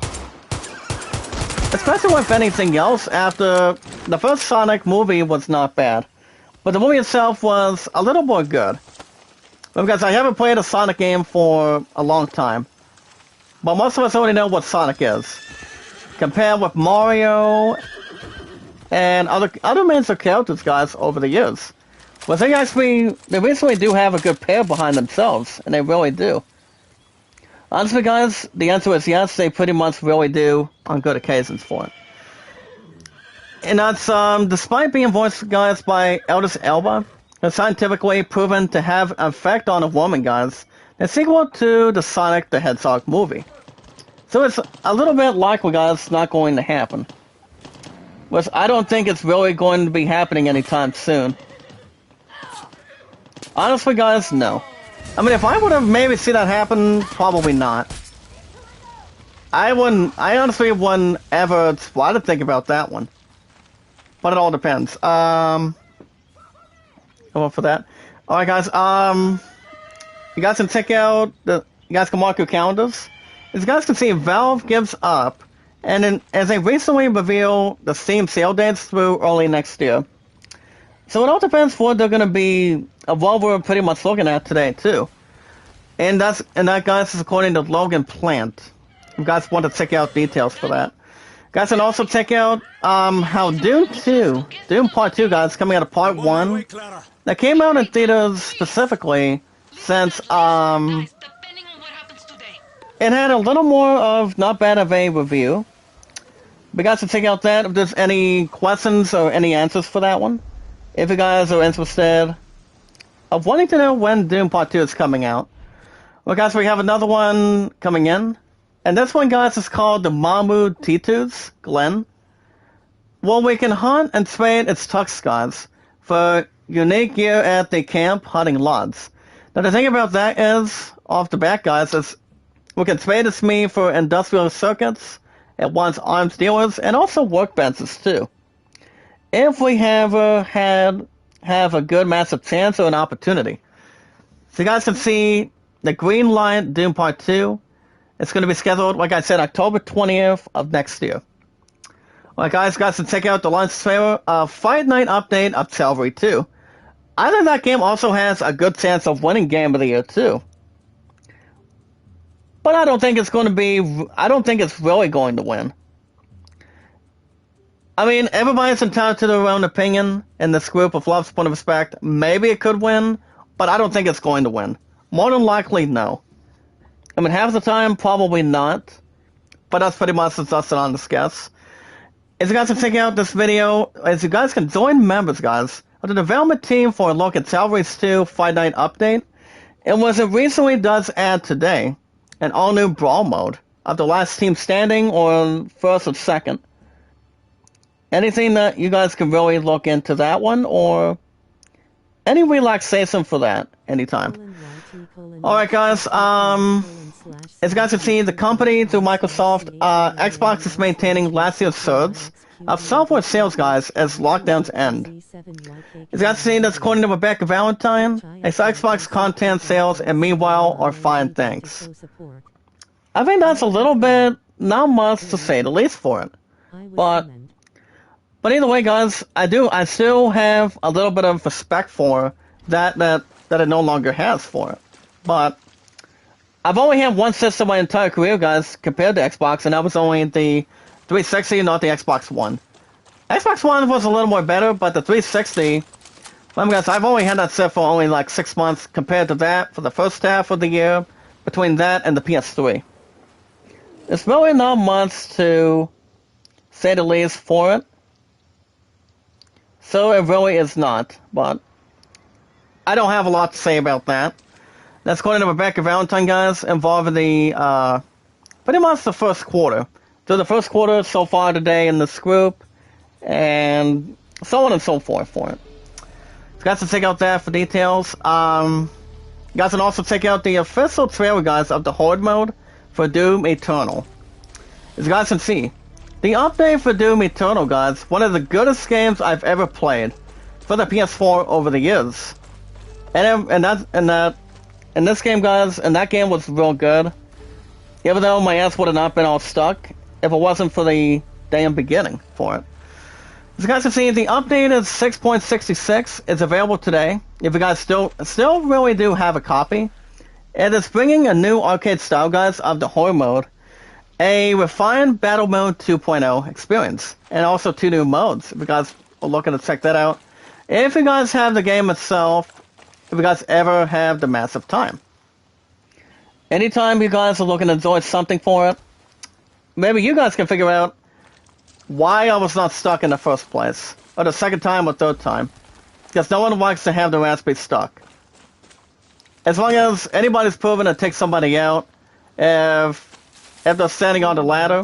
Especially with anything else, after the first Sonic movie was not bad. But the movie itself was a little more good. Because I haven't played a Sonic game for a long time. But most of us already know what Sonic is. Compared with Mario and other major characters, guys, over the years. Well, they recently do have a good pair behind themselves, and they really do. Honestly, guys, the answer is yes, they pretty much really do on good occasions for it. And that's, despite being voiced, guys, by Idris Elba, it's scientifically proven to have an effect on a woman, guys, the sequel to the Sonic the Hedgehog movie. So it's a little bit likely, guys, it's not going to happen. Which I don't think it's really going to be happening anytime soon. Honestly, guys, no. I mean, if I would have maybe seen that happen, probably not. I honestly wouldn't ever try to think about that one. But it all depends. Go for that. Alright, guys, you guys can check out you guys can mark your calendars. As you guys can see, Valve gives up, and then, as they recently reveal the Steam sale dates through early next year. So it all depends what they're going to be, what we're pretty much looking at today, too. And that, guys, is according to Logan Plant. You guys want to check out details for that. Guys can also check out, how Doom Part 2, guys, coming out of Part 1. That came out in theaters specifically since, it had a little more of not bad of a review. But guys can check out that if there's any questions or any answers for that one. If you guys are interested of wanting to know when Doom Part 2 is coming out. Well, guys, we have another one coming in. And this one, guys, is called the Mahmoud Titu's Glen. Well, we can hunt and trade its tucks, guys, for unique gear at the camp hunting lodge. Now, the thing about that is, off the bat, guys, is we can trade its meat for industrial circuits at one's arms dealers and also workbenches, too. If we have a good massive chance or an opportunity. So you guys can see the Green Light Doom Part 2. It's going to be scheduled, like I said, October 20th of next year. Alright, guys can check out the launch trailer of Fight Night Update of Calvary 2. I think that game also has a good chance of winning Game of the Year, too. But I don't think it's really going to win. I mean, everybody's entitled to their own opinion in this group of Love's Point of Respect. Maybe it could win, but I don't think it's going to win. More than likely, no. I mean, half the time, probably not. But that's pretty much just an honest guess. As you guys can check out this video, as you guys can join members, guys, of the development team for a look at Calvary's 2 Fight Night Update. And what it recently does add today, an all-new Brawl mode of the last team standing or first or second. Anything that you guys can really look into that one, or any relaxation for that anytime. Alright, guys, as you guys can see, the company through Microsoft, Xbox is maintaining last year's surge of software sales, guys, as lockdowns end. As you guys can see, that's according to Rebecca Valentine, as Xbox content sales, and meanwhile, are fine, thanks. I think that's a little bit, not much to say the least for it. But either way, guys, I still have a little bit of respect for that it no longer has for it. But I've only had one system my entire career, guys, compared to Xbox, and that was only the 360, not the Xbox One. Xbox One was a little more better, but the 360, guys, I've only had that set for only like 6 months compared to that for the first half of the year, between that and the PS3. There's really not much to say the least for it. So it really is not, but I don't have a lot to say about that. That's according to Rebecca Valentine, guys, involving the, pretty much the first quarter. So the first quarter so far today in this group, and so on and so forth for it. So guys can check out that for details. You guys can also check out the official trailer, guys, of the Horde mode for Doom Eternal. As you guys can see, the update for Doom Eternal, guys, one of the goodest games I've ever played. for the PS4 over the years. And this game, guys, and that game was real good. Even though my ass would have not been all stuck if it wasn't for the damn beginning for it. As you guys can see, the update is 6.66. It's available today. If you guys still really do have a copy. It is bringing a new arcade style, guys, of the horror mode. A refined Battle Mode 2.0 experience. And also 2 new modes, if you guys are looking to check that out. If you guys have the game itself, if you guys ever have the massive time. Anytime you guys are looking to enjoy something for it, maybe you guys can figure out why I was not stuck in the first place. Or the second time or third time. Because no one likes to have their ass be stuck. As long as anybody's proven to take somebody out, if they're standing on the ladder,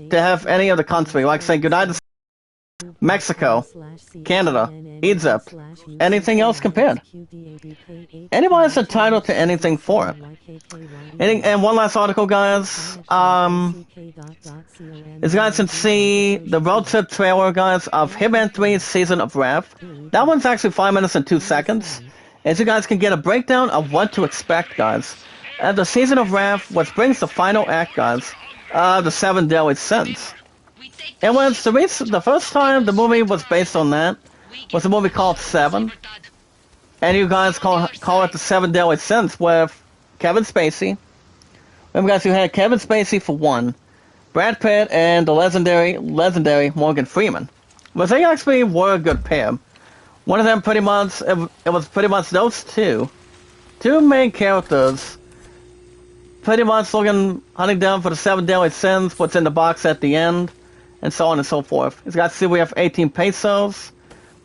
to have any other country, like say United States, Mexico, Canada, Egypt, anything else compared. Anybody's entitled to anything for it. And one last article, guys. As you guys can see, the road trip trailer, guys, of Hitman 3 Season of Wrath. That one's actually 5 minutes and 2 seconds. As you guys can get a breakdown of what to expect, guys. At the Season of Wrath, which brings the final act, guys, the 7 Deadly Sins. And when the first time the movie was based on that, was a movie called Seven. And you guys call it the 7 Deadly Sins with Kevin Spacey. Remember, guys, you had Kevin Spacey for one, Brad Pitt and the legendary Morgan Freeman. But they actually were a good pair. One of them pretty much, it was pretty much those two main characters, pretty much hunting down for the 7 Deadly Sins, what's in the box at the end, and so on and so forth. As you guys see, we have 18 pesos.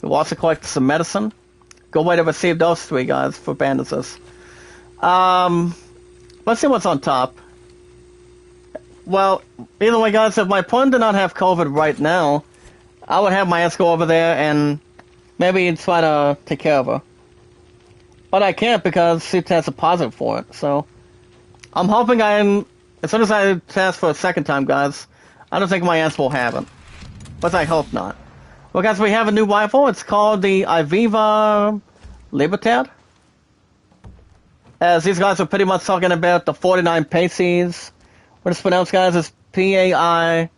We've also collected some medicine. Good way to receive those 3, guys, for bandages. Let's see what's on top. Well, either way, guys, if my opponent did not have COVID right now, I would have my ass go over there and maybe try to take care of her. But I can't because she tested positive for it, so I'm hoping as soon as I test for a second time, guys, I don't think my ass will have it. But I hope not. Well, guys, we have a new rifle. It's called the Aviva Libertad. As these guys are pretty much talking about the 49 Paces. What it's pronounced, guys, is P-A-I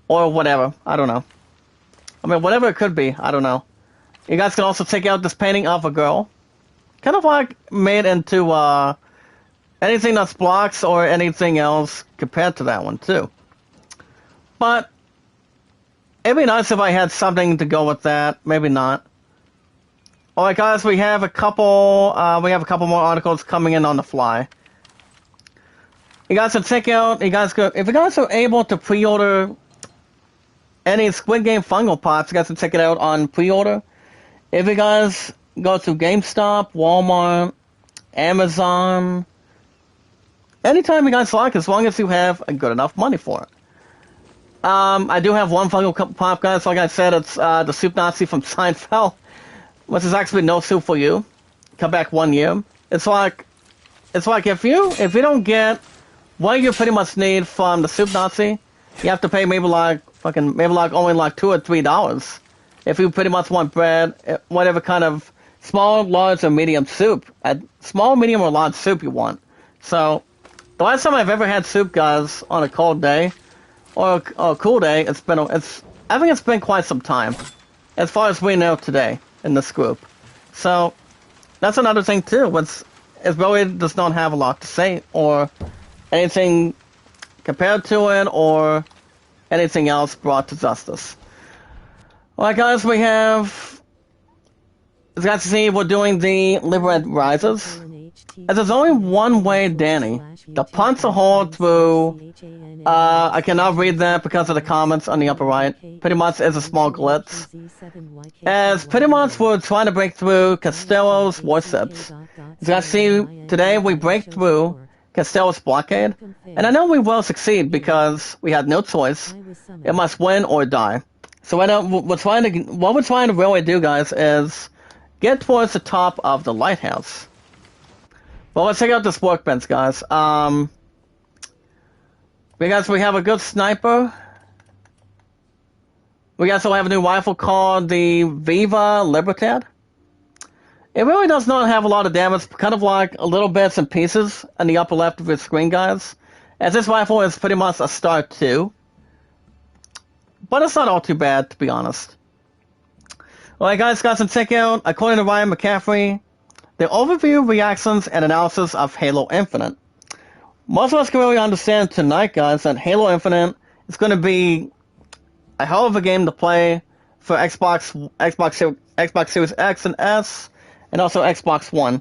or whatever. I don't know. I mean, whatever it could be. I don't know. You guys can also check out this painting of a girl. Kind of like made into anything that's blocks or anything else compared to that one, too. But it'd be nice if I had something to go with that. Maybe not. Alright, guys, we have a couple more articles coming in on the fly. You guys can check out, if you guys are able to pre-order any Squid Game Fungal Pops, you guys can check it out on pre-order. If you guys go to GameStop, Walmart, Amazon, anytime you guys like, as long as you have a good enough money for it. I do have one Fungal Pop, guys. Like I said, it's the Soup Nazi from Seinfeld, which is actually No Soup for You. Come back 1 year. It's like if you don't get what you pretty much need from the Soup Nazi, you have to pay maybe only like $2 or $3 if you pretty much want bread, whatever kind of small, large, or medium soup, small, medium, or large soup you want. So the last time I've ever had soup, guys, on a cold day or a cool day, I think it's been quite some time, as far as we know today in this group. So that's another thing too. It really does not have a lot to say or anything compared to it or anything else brought to justice. Alright, guys, we have, as you guys can see, we're doing the Liberate Rises. As there's only one way, Danny. The punch a hole through, I cannot read that because of the comments on the upper right. Pretty much is a small glitch. As pretty much we're trying to break through Costello's worships. As you guys see, today we break through Costello's blockade. And I know we will succeed because we had no choice. It must win or die. So what we're trying to really do, guys, is get towards the top of the lighthouse. Well, let's check out this workbench, guys. We have a good sniper. We also have a new rifle called the Viva Libertad. It really does not have a lot of damage, kind of like a little bits and pieces in the upper left of your screen, guys. As this rifle is pretty much a Star 2. But it's not all too bad, to be honest. Alright guys, got some check out, according to Ryan McCaffrey, the overview, reactions, and analysis of Halo Infinite. Most of us can really understand tonight, guys, that Halo Infinite is going to be a hell of a game to play for Xbox Series X and S, and also Xbox One.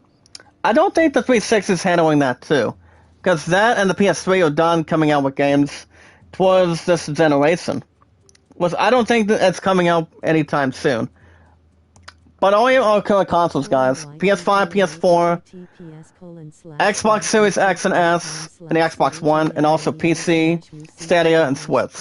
I don't think the 360 is handling that too, because that and the PS3 are done coming out with games towards this generation. I don't think that it's coming out anytime soon. But only on current consoles, guys. PS5, PS4, Xbox Series X and S, and the Xbox One, and also PC, Stadia, and Switch.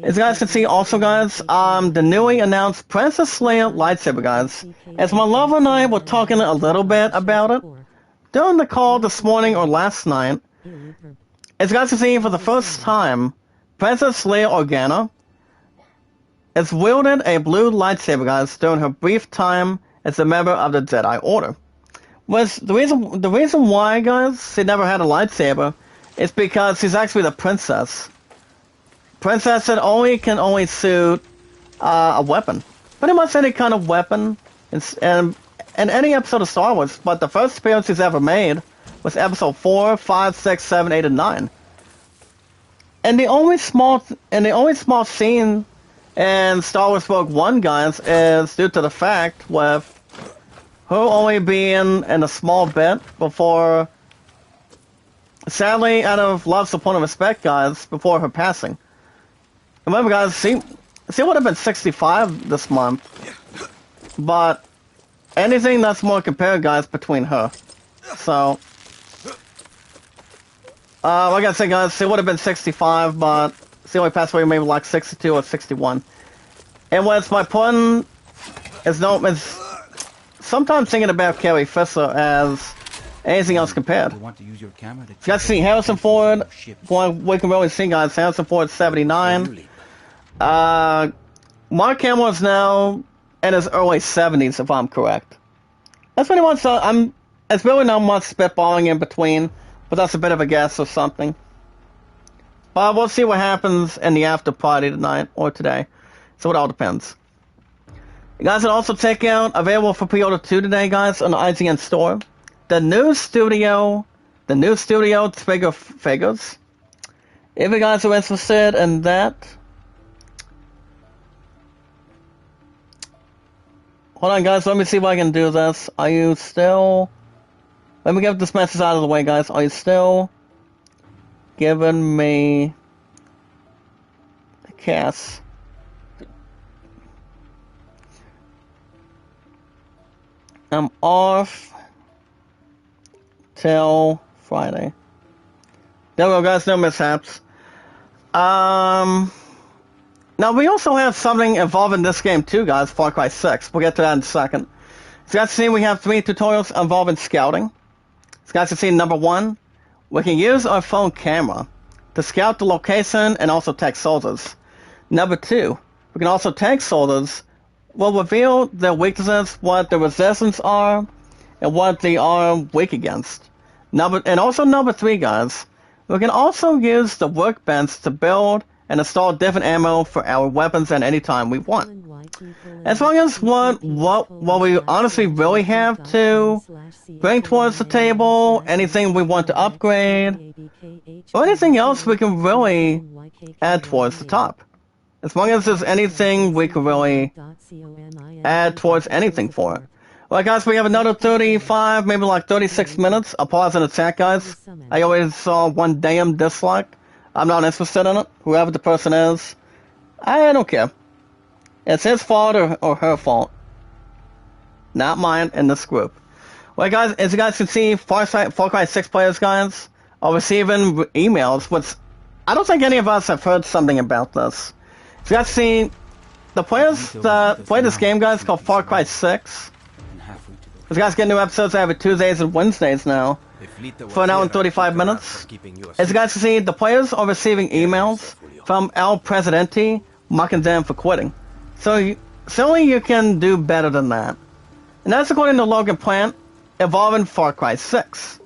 As you guys can see also, guys, the newly announced Princess Leia lightsaber, guys. As my lover and I were talking a little bit about it during the call this morning or last night, as you guys can see, for the first time, Princess Leia Organa has wielded a blue lightsaber, guys, during her brief time as a member of the Jedi Order. The reason why, guys, she never had a lightsaber is because she's actually the princess. Princess that can only suit a weapon. Pretty much any kind of weapon in any episode of Star Wars, but the first appearance she's ever made was episode 4, 5, 6, 7, 8, and 9. And the only small scene in Star Wars Rogue One, guys, is due to the fact with her only being in a small bit before, sadly, out of love, support, and respect, guys, before her passing. Remember, guys, she would have been 65 this month, but anything that's more compared, guys, between her. So, like I said, guys, she would have been 65, but she only passed away maybe like 62 or 61. And what's my point is sometimes thinking about Carrie Fisher as anything else compared. You guys see Harrison Ford, we can really see, guys, Harrison Ford 79. Mark Hamill is now in his early 70s, if I'm correct. That's pretty much, it's really not much spitballing in between, but that's a bit of a guess or something. But we'll see what happens in the after party tonight or today. So it all depends. You guys can also check out, available for pre-order 2 today, guys, on the IGN store, the new studio Trigger figures. If you guys are interested in that, hold on, guys, let me see if I can do this. Are you still... Let me get this message out of the way, guys. Are you still giving me the cast? I'm off till Friday. There we go, guys. No mishaps. Now we also have something involving this game too, guys. Far Cry 6. We'll get to that in a second. So you guys see we have 3 tutorials involving scouting. So you guys can see number 1, we can use our phone camera to scout the location and also tag soldiers. Number 2, we can also tag soldiers. We'll reveal their weaknesses, what their resistance are, and what they are weak against. Number 3, guys, we can also use the workbench to build and install different ammo for our weapons at any time we want. As long as what we honestly really have to bring towards the table, anything we want to upgrade, or anything else we can really add towards the top. As long as there's anything we can really add towards anything for it. Well, guys, we have another 35, maybe like 36 minutes. I'll pause in the chat, guys. I always saw one damn dislike. I'm not interested in it. Whoever the person is, I don't care. It's his fault or her fault. Not mine in this group. Well, guys, as you guys can see, Far Cry 6 players, guys, are receiving emails, which I don't think any of us have heard something about this. So you guys see, the players that play this game, guys, called Far Cry 6. You guys get new episodes every Tuesdays and Wednesdays now, for an hour and 35 minutes. As you guys can see, the players are receiving emails from El Presidente mocking them for quitting. So certainly you can do better than that. And that's according to Logan Plant, involving Far Cry 6.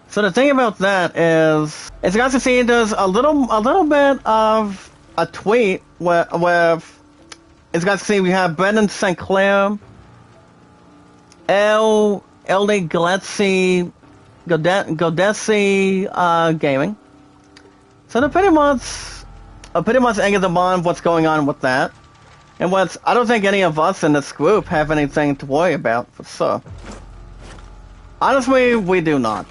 So the thing about that is, as you guys can see, there's a little bit of a tweet with, as you guys can see, we have Brendan St. Clair, LD Gillespie, Godessi Gaming. So they're pretty much egging on what's going on with that. And I don't think any of us in this group have anything to worry about, for sure. Honestly, we do not.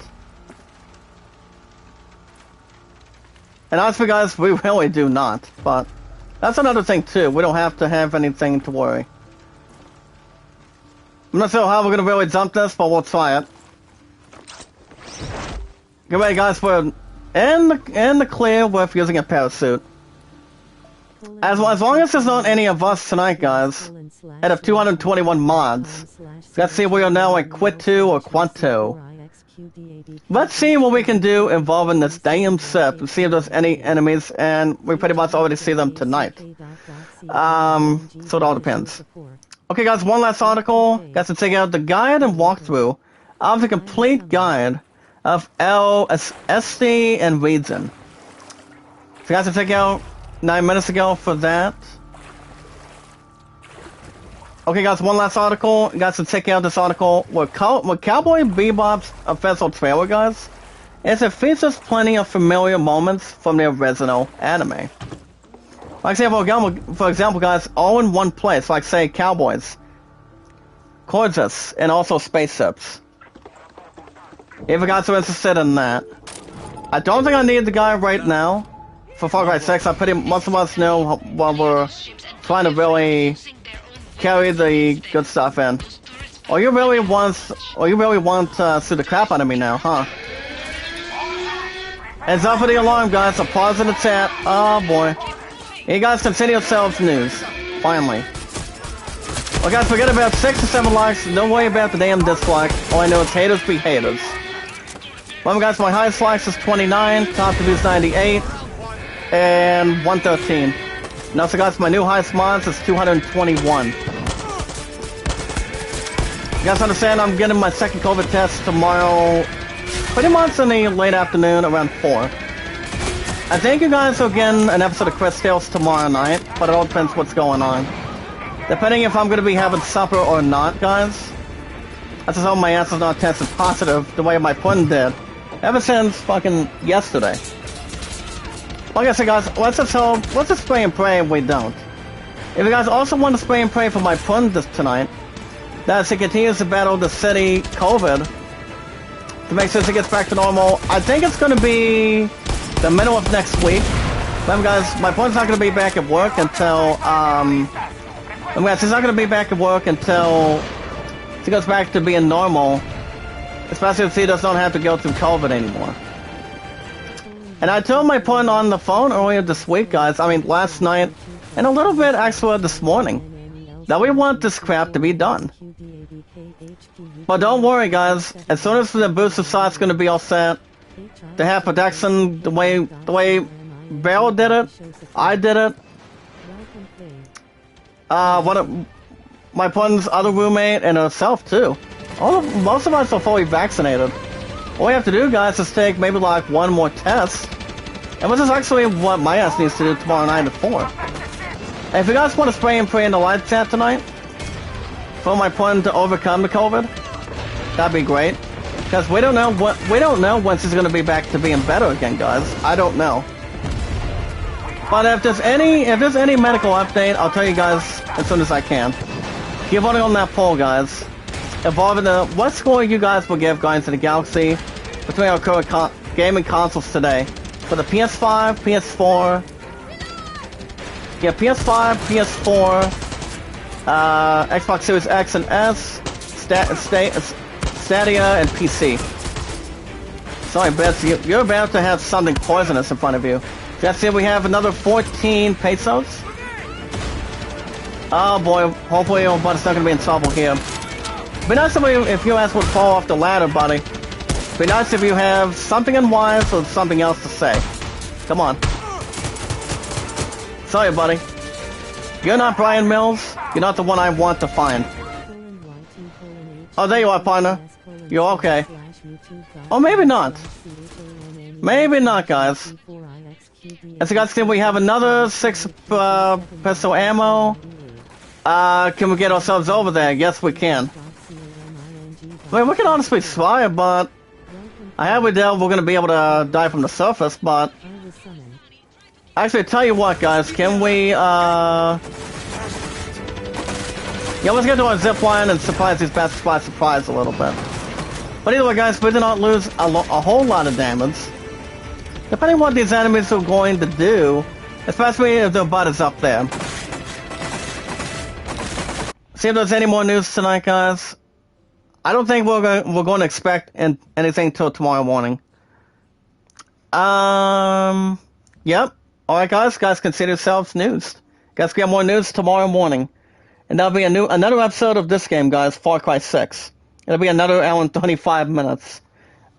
And honestly, guys, we really do not. But that's another thing, too. We don't have to have anything to worry. I'm not sure how we're going to really jump this, but we'll try it. Get ready, guys, we're in the clear with using a parachute. As long as there's not any of us tonight, guys, out of 221 mods, let's see if we are now at Quit 2 or Quant 2. Let's see what we can do involving this damn ship and see if there's any enemies, and we pretty much already see them tonight. So it all depends. Okay, guys, one last article. Got to check out the guide and walkthrough of the complete guide of LSD and region. So guys, to check out 9 minutes ago for that. Okay, guys, one last article. You guys, to check out this article with Cowboy Bebop's official trailer, guys. It features plenty of familiar moments from the original anime. Like say, for example, guys, all in one place. Like say, cowboys, corgis, and also spaceships. If you guys are interested in that, I don't think I need the guy right now. For Far Cry 6, most of us know while we're trying to really carry the good stuff in. Or you really want to see the crap out of me now, huh? Heads up for the alarm, guys. A pause in the chat. Oh boy. You guys can send yourselves news. Finally. Well, guys, forget about 6 or 7 likes. Don't worry about the damn dislike. All I know is haters be haters. Remember, guys, my highest likes is 29, top to views 98, and 113. Now, so guys, my new highest mods is 221. You guys understand I'm getting my second COVID test tomorrow, pretty much in the late afternoon, around 4. I think you guys will get an episode of Chris Tales tomorrow night, but it all depends what's going on. Depending if I'm going to be having supper or not, guys. I just hope my answer's not tested positive the way my pudding did. Ever since fucking yesterday. Like I said, guys, let's just spray and pray we don't. If you guys also want to spray and pray for my pudding tonight, that as it continues to battle the city COVID, to make sure it gets back to normal, I think it's going to be the middle of next week. Remember, guys, my pudding's not going to be back at work until, she's not going to be back at work until she goes back to being normal. Especially if she does not have to go through COVID anymore. And I told my pudding on the phone earlier this week, guys, last night, and a little bit actually this morning, that we want this crap to be done. But don't worry, guys, as soon as the booster site's going to be all set, to have production the way Barrel did it, I did it, my pudding's other roommate and herself too. Most of us are fully vaccinated. All we have to do, guys, is take maybe like one more test. And this is actually what my ass needs to do tomorrow night at 4. And if you guys want to spray and pray in the live chat tonight, for my pudding to overcome the COVID, that'd be great. Because we don't know when she's gonna be back to being better again, guys. I don't know. But if there's any medical update, I'll tell you guys as soon as I can. Keep voting on that poll, guys. Involving what score you guys will give Guardians of the Galaxy between our current gaming consoles today. For the PS5, PS4, PS5, PS4, Xbox Series X and S, Stadia, and PC. Sorry, Bets, you're about to have something poisonous in front of you. Let's see if we have another 14 pesos. Oh boy, hopefully your buddy's not going to be in trouble here. Be nice if you guys would fall off the ladder, buddy. Be nice if you have something unwise or something else to say. Come on. Sorry, buddy. You're not Brian Mills. You're not the one I want to find. Oh, there you are, partner. You're okay. Oh, maybe not. Maybe not, guys. As you guys see, we have another 6 pistol ammo. Can we get ourselves over there? Yes, we can. I mean, we can honestly try, but I highly doubt we're gonna be able to die from the surface, but actually, tell you what, guys, can we, yeah, let's get to our zip line and surprise these bastards by surprise a little bit. But either way, guys, we did not lose a whole lot of damage. Depending on what these enemies are going to do, especially if their butt is up there. See if there's any more news tonight, guys. I don't think we're going to expect anything till tomorrow morning. Yep. Alright, guys, consider yourselves news. Guys, we have more news tomorrow morning. And that'll be another episode of this game, guys, Far Cry 6. It'll be another hour and 25 minutes.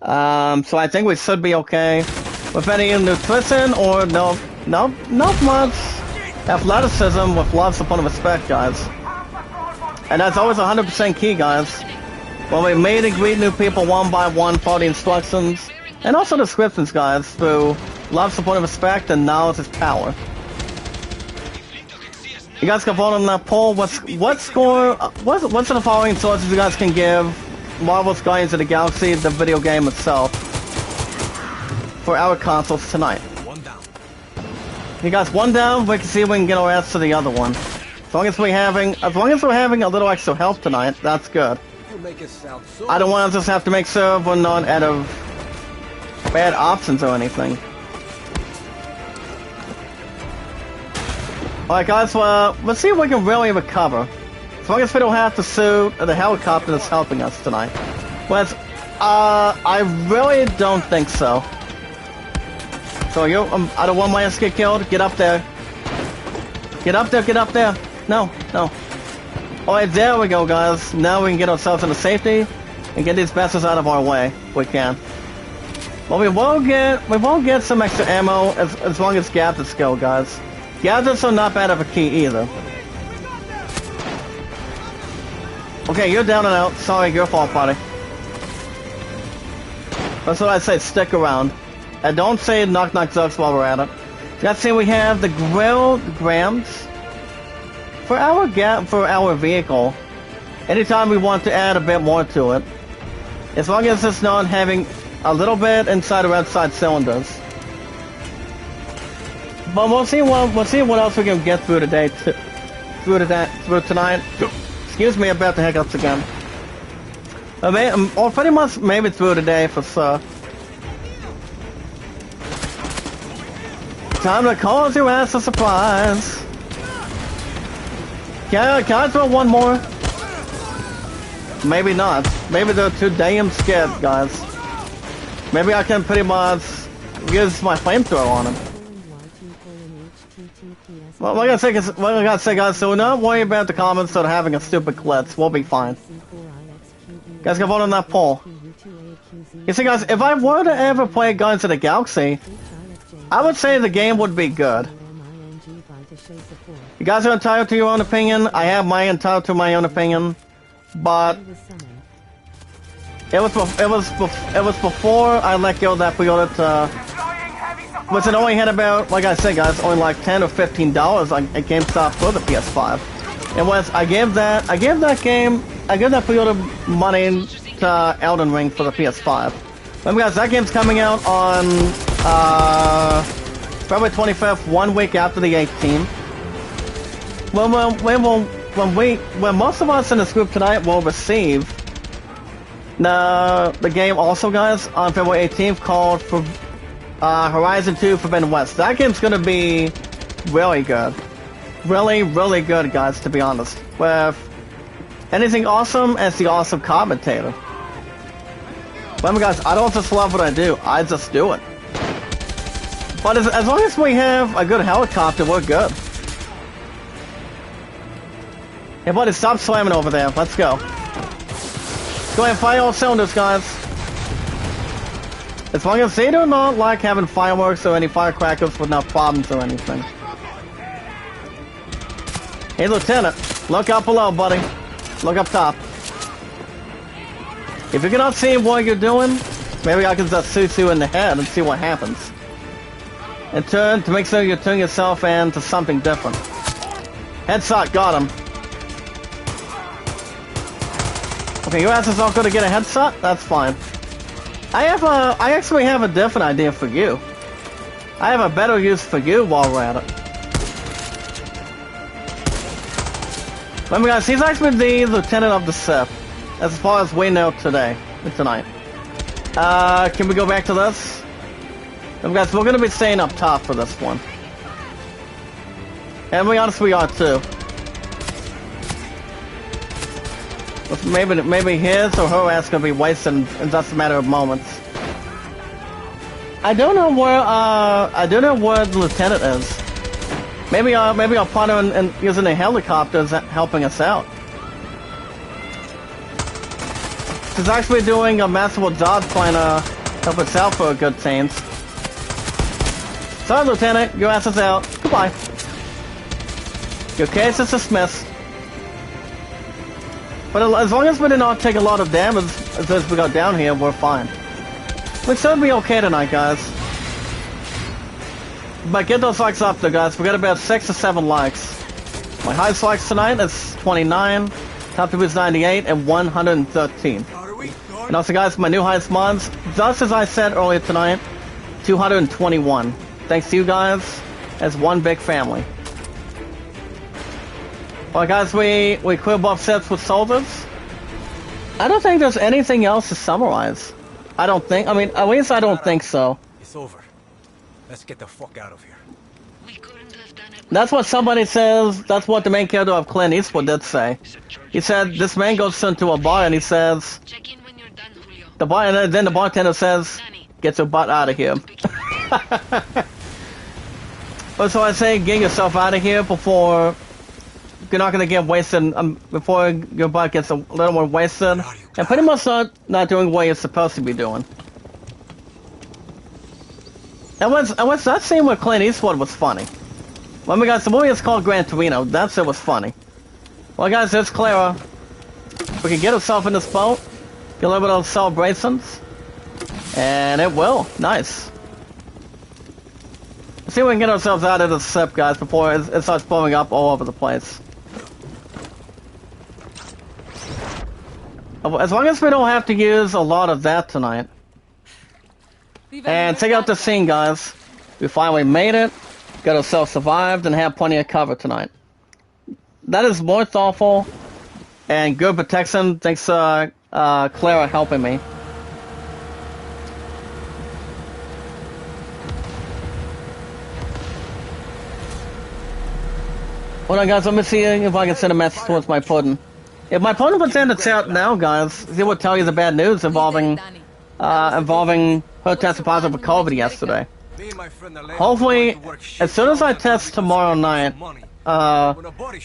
So I think we should be okay. With any nutrition or not much athleticism with lots of respect, guys. And that's always 100% key, guys. When we meet and greet new people one by one, follow the instructions and also descriptions, guys, through love, support, and respect, and knowledge is power. You guys can vote on that poll. What's the following sources you guys can give Marvel's Guardians of the Galaxy, the video game itself, for our consoles tonight? One down. You guys, one down. We can see if we can get our ass to the other one. As long as we're having a little extra help tonight, that's good. Make it sound so I don't want to just have to make sure we're not out of bad options or anything. Alright, guys, well, let's see if we can really recover. As long as we don't have to sue the helicopter that's helping us tonight. But, I really don't think so. So I don't want my ass to get killed. Get up there. Get up there, get up there. No. Alright, there we go, guys. Now we can get ourselves into safety and get these bastards out of our way. We can. Well, we won't get some extra ammo as long as gadgets go, guys. Gadgets are not bad of a key either. Okay, you're down and out. Sorry, your fault, buddy. That's what I say, stick around. And don't say knock knock zucks while we're at it. Let's see, we have the grilled grams. For our vehicle, anytime we want to add a bit more to it, as long as it's not having a little bit inside or outside cylinders. But we'll see what else we can get through today, through tonight. Excuse me about the hiccups again. Or pretty much maybe through today for sure. Time to cause your ass a surprise. Can I throw one more? Maybe not. Maybe they're too damn scared, guys. Maybe I can pretty much use my flamethrower on them. Well, like I gotta say, guys, so don't worry about the comments or having a stupid glitch. We'll be fine. Guys, can vote on that poll. You see, guys, if I were to ever play Guardians of the Galaxy, I would say the game would be good. You guys are entitled to your own opinion. I have my entitled to my own opinion, but it was before I let go of that pre-order to, which it only had about, like I said, guys, only like $10 or $15 at GameStop for the PS5. It was I gave that pre-order money to Elden Ring for the PS5. Remember, guys, that game's coming out on February 25th, 1 week after the 18th. When most of us in this group tonight will receive the game also, guys, on February 18th, called Horizon 2 Forbidden West. That game's gonna be really good. Really, really good, guys, to be honest. With anything awesome as the awesome commentator. Remember, guys, I don't just love what I do, I just do it. But as long as we have a good helicopter, we're good. Hey, buddy, stop slamming over there. Let's go. Let's go ahead and fire all cylinders, guys. As long as they do not like having fireworks or any firecrackers with no problems or anything. Hey, Lieutenant, look up below, buddy. Look up top. If you cannot see what you're doing, maybe I can just shoot you in the head and see what happens. And turn to make sure you turn yourself into something different. Headshot, got him. Okay, your ass is not gonna get a headshot? That's fine. I actually have a different idea for you. I have a better use for you while we're at it. Remember guys, he's actually the lieutenant of the SIP, as far as we know tonight. Can we go back to this? Remember guys, we're gonna be staying up top for this one. And to be honest, we are too. Maybe his or her ass gonna be wasted in just a matter of moments. I don't know where the lieutenant is. Maybe our partner in using the helicopter is helping us out. She's actually doing a masterful job trying to help us out for a good change. Sorry, Lieutenant, your ass is out. Goodbye. Your case is dismissed. But as long as we did not take a lot of damage as we got down here, we're fine. We should be okay tonight, guys. But get those likes up there, guys. We got about 6 or 7 likes. My highest likes tonight is 29, top to is 98, and 113. And also, guys, my new highest mods, just as I said earlier tonight, 221. Thanks to you guys, as one big family. Alright, guys, we clear both sets with soldiers. I don't think there's anything else to summarize. I don't think. I mean, at least I don't think so. It's over. Let's get the fuck out of here. That's what somebody says. That's what the main character of Clint Eastwood did say. He said this man goes into a bar and he says, the bar, and then the bartender says, "Get your butt out of here." But so I say, get yourself out of here before you're not gonna get wasted. Before your butt gets a little more wasted, and pretty much not doing what you're supposed to be doing. And that scene with Clint Eastwood was funny. When we got the movie, it's called Gran Torino. That shit was funny. Well, guys, there's Clara. We can get herself in this boat, get a little bit of celebrations, and it will. Nice. Let's see if we can get ourselves out of this ship, guys, before it starts blowing up all over the place. As long as we don't have to use a lot of that tonight. And check out the scene, guys. We finally made it, got ourselves survived, and have plenty of cover tonight. That is more thoughtful and good protection. Thanks, Clara helping me. Hold on, guys. Let me see if I can send a message towards my pudding. If my pudding puts in the chat now, guys, he will tell you the bad news involving her testing positive for COVID yesterday. Hopefully, as soon as I test tomorrow night,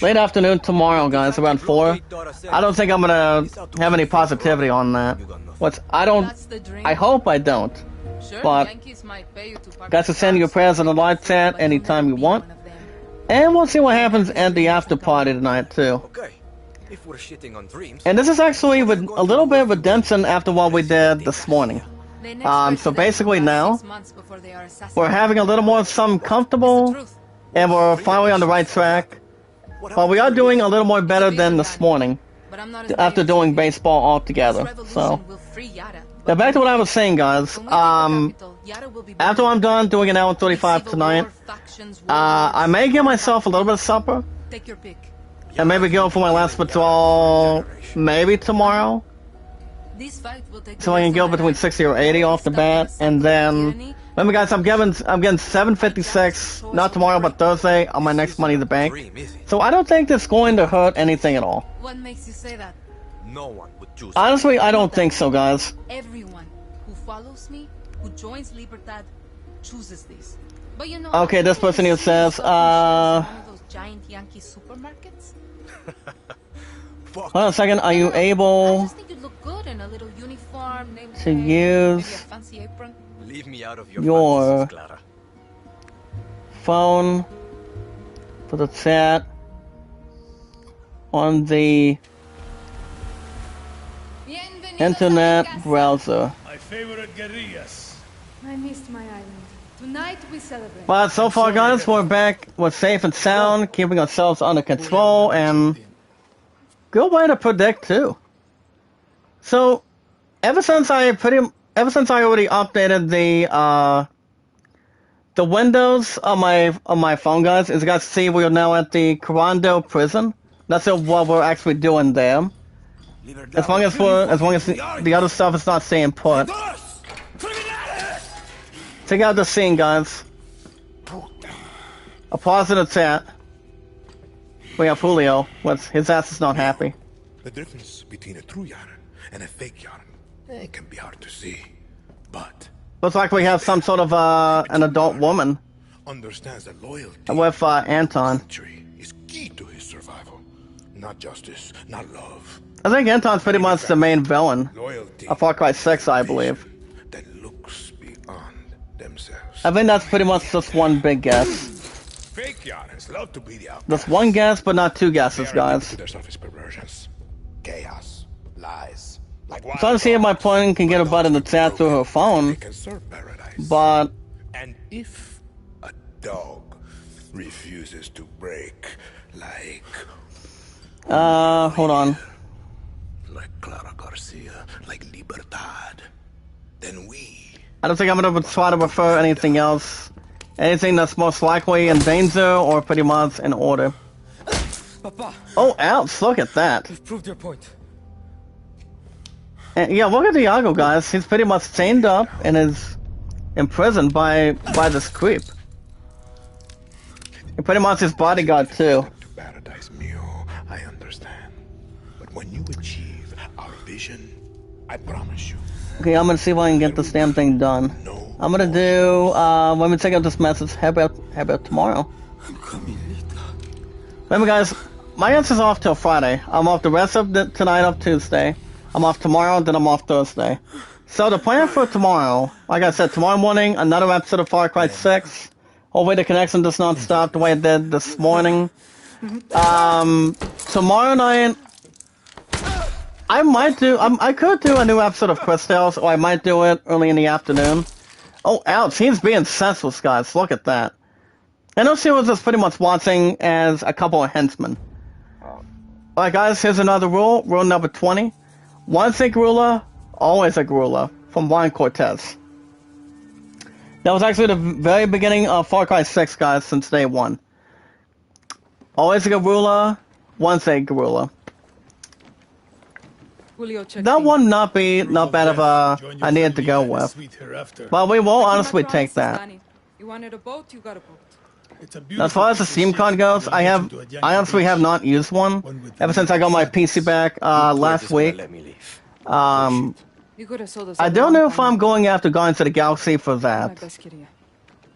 late afternoon tomorrow, guys, around 4, I don't think I'm gonna have any positivity on that. I hope I don't. But, guys, can send your prayers in the live chat anytime you want. And we'll see what happens at the after party tonight, too. If we're shitting on dreams. And this is actually with a little bit of redemption after what we did this morning. So basically now, we're having a little more of some comfortable, and we're finally on the right track. But we are doing a little more better than this morning, after doing baseball all together. So, now back to what I was saying, guys. After I'm done doing an hour and 35 tonight, I may give myself a little bit of supper. And maybe go for my last patrol, maybe tomorrow. So I can go between 60 or 80 off the bat, and then remember, guys, I'm getting 756 not tomorrow but Thursday on my next Money in the Bank. So I don't think it's going to hurt anything at all. What makes you say that? No one would choose. Honestly, I don't think so, guys. Everyone who follows me, who joins Libertad, chooses this. But you know, Okay, this person here says, one of those giant Yankee supermarkets. hold on a second, are you I able just think you look good in a little uniform, name to tag, use maybe a fancy apron. Leave me out of your your fantasies, Clara. phone for the chat on the Bienvenidos internet a mi casa. browser. My favorite guerrillas. I missed my island. Tonight we celebrate. But so far, guys, we're back. We're safe and sound, keeping ourselves under control, and good way to predict too. So, ever since I already updated the windows on my phone, guys, as you guys see, we are now at the Corando prison. That's what we're actually doing there. As long as the other stuff is not staying put. Check out the scene, guys. A positive chat. We have Julio. His ass is not happy. The difference between a true yarn and a fake yarn, it can be hard to see, but Looks like we have some sort of an adult woman understands that loyalty with Anton. century is key to his survival. Not justice, not love. I think Anton's pretty much the main villain Loyalty. of Far Cry 6, I believe. That looks beyond themselves. I think that's pretty much just one big guess. Fake yarns love to be the outcast. Just one guess, but not two They guesses, are addicted guys. to their selfish perversions, chaos, lies. Like I'm trying to see if my opponent can get a butt in the chat through her They phone, can serve paradise. but And if a dog refuses to break, like hold on. Clara Garcia, like Libertad, then we I don't think I'm gonna try to refer anything else. Anything that's most likely in danger or pretty much in order. Papa, Oh, ouch, look at that. you've proved your point. And yeah, look at Diago, guys. He's pretty much chained up and is imprisoned by this creep. And pretty much his bodyguard, too. to paradise, Mio. I understand. But when you achieve our vision, I promise you, Okay, I'm gonna see if I can get this damn thing done. no. I'm gonna do, let me check out this message. How about tomorrow? Remember, guys, my answer's off till Friday. I'm off the rest of tonight of Tuesday. I'm off tomorrow, then I'm off Thursday. So the plan for tomorrow, like I said, tomorrow morning, another episode of Far Cry 6. Hopefully the connection does not stop the way it did this morning. Tomorrow night, I could do a new episode of Crystals, or I might do it early in the afternoon. Oh, ouch, he's being senseless, guys. Look at that. I know she was just pretty much watching as a couple of henchmen. Alright, guys, here's another rule. Rule number 20. Once a guerrilla, always a guerrilla. From Juan Cortez. That was actually the very beginning of Far Cry 6, guys, since day one. Always a guerrilla, once a guerrilla. Julio, check That in. one not bad of a idea to go with. But we will honestly take that. You wanted a boat, you got a boat. As far as the Steam card goes, I honestly have not used one ever since I got my PC back last week. Let me leave. You could have sold us I a don't long know if time I'm ago. going after Guardians of the Galaxy for My that. best kid here.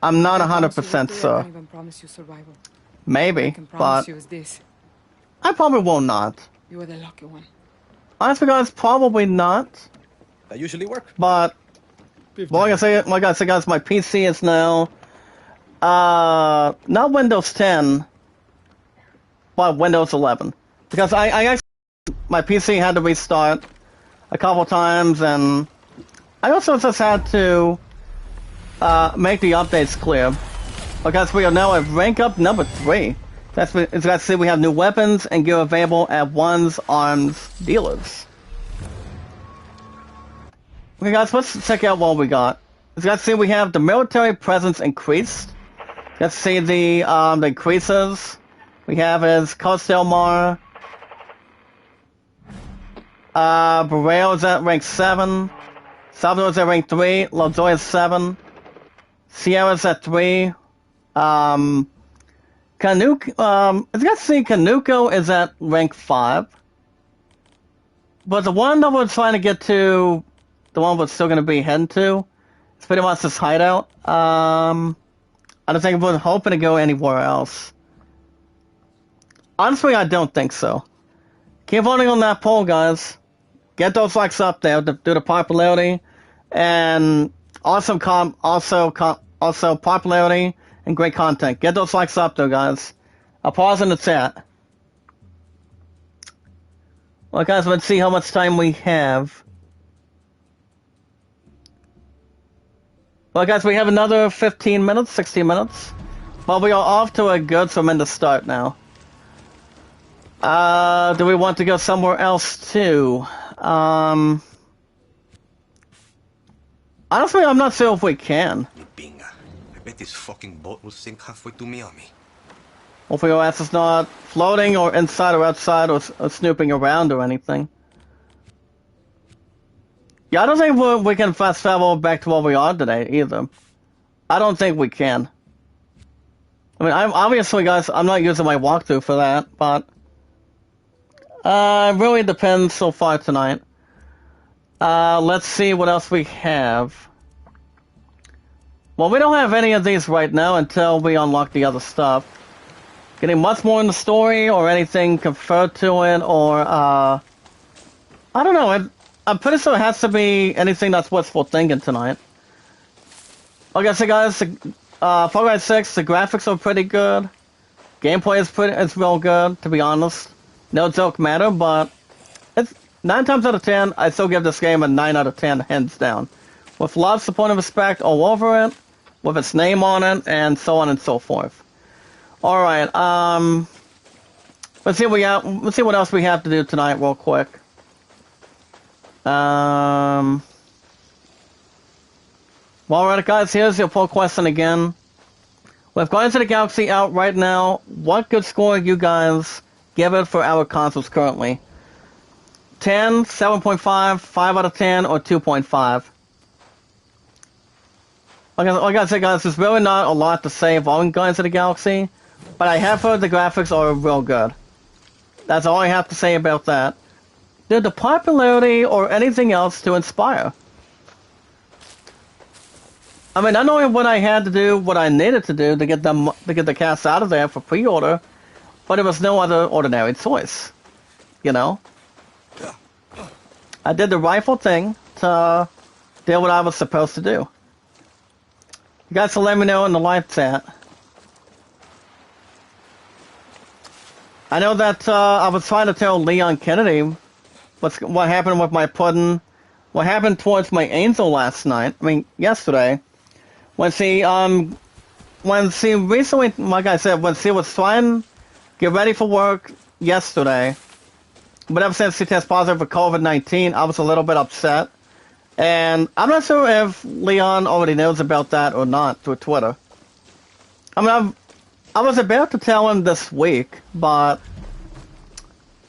I'm not I promise you 100% victory, I sure. can't even promise you survival. I Maybe, can promise but you is this. I probably will not. You are the lucky one. Honestly, guys, probably not. That usually work. But like I said, guys, my PC is now not Windows 10, but Windows 11, because I actually my PC had to restart a couple times, and I also just had to make the updates clear. Because we are now at rank up number 3. It's got to say we have new weapons and gear available at One's Arms dealers. Okay, guys, let's check out what we got. As you guys see, we have the military presence increased. Let's see the increases. We have is Coast Del Mar. Borrell is at rank 7. Salvador is at rank 3. Lovejoy is 7. Sierra's at 3. Canuco, as you guys see, Canuco is at rank 5. But the one that we're trying to get to, the one we're still going to be heading to, it's pretty much this hideout. I don't think we're hoping to go anywhere else. Honestly, I don't think so. Keep voting on that poll, guys. Get those likes up there due to popularity, and also popularity and great content. Get those likes up there, guys. I'll pause in the chat. Well, guys, let's see how much time we have. Well, guys, we have another 15 minutes, 16 minutes. Well, we are off to a good tremendous start now. Do we want to go somewhere else too? Honestly, I'm not sure if we can. Binga. I bet this fucking boat will sink halfway to Miami. Hopefully our ass is not floating or inside or outside or snooping around or anything. Yeah, I don't think we can fast travel back to where we are today either. I don't think we can. I mean, obviously, guys, I'm not using my walkthrough for that, but it really depends so far tonight. Let's see what else we have. Well, we don't have any of these right now until we unlock the other stuff. Getting much more in the story or anything conferred to it, or I don't know. I'm pretty sure it has to be anything that's wishful thinking tonight. Like I said, guys, Far Cry 6, the graphics are pretty good. Gameplay is real good, to be honest. No joke matter, but it's 9 times out of 10, I still give this game a 9 out of 10, hands down. With love, support, and respect all over it, with its name on it, and so on and so forth. Alright, let's see what else we have to do tonight real quick. Well, alright guys, here's your poll question again. With Guardians of the Galaxy out right now, what good score you guys give it for our consoles currently? 10, 7.5, 5 out of 10, or 2.5? Like I said, guys, there's really not a lot to say about Guardians of the Galaxy, but I have heard the graphics are real good. That's all I have to say about that. Did the popularity or anything else to inspire? I mean, I know what I had to do, what I needed to do to get the cast out of there for pre-order, but there was no other ordinary choice. You know? I did the rightful thing to do what I was supposed to do. You guys will let me know in the live chat. I know that I was trying to tell Leon Kennedy what happened with my pudding, what happened towards my angel last night. I mean, yesterday, when she recently, like I said, when she was trying to get ready for work yesterday, but ever since she tested positive for COVID-19, I was a little bit upset. And I'm not sure if Leon already knows about that or not through Twitter. I mean, I was about to tell him this week, but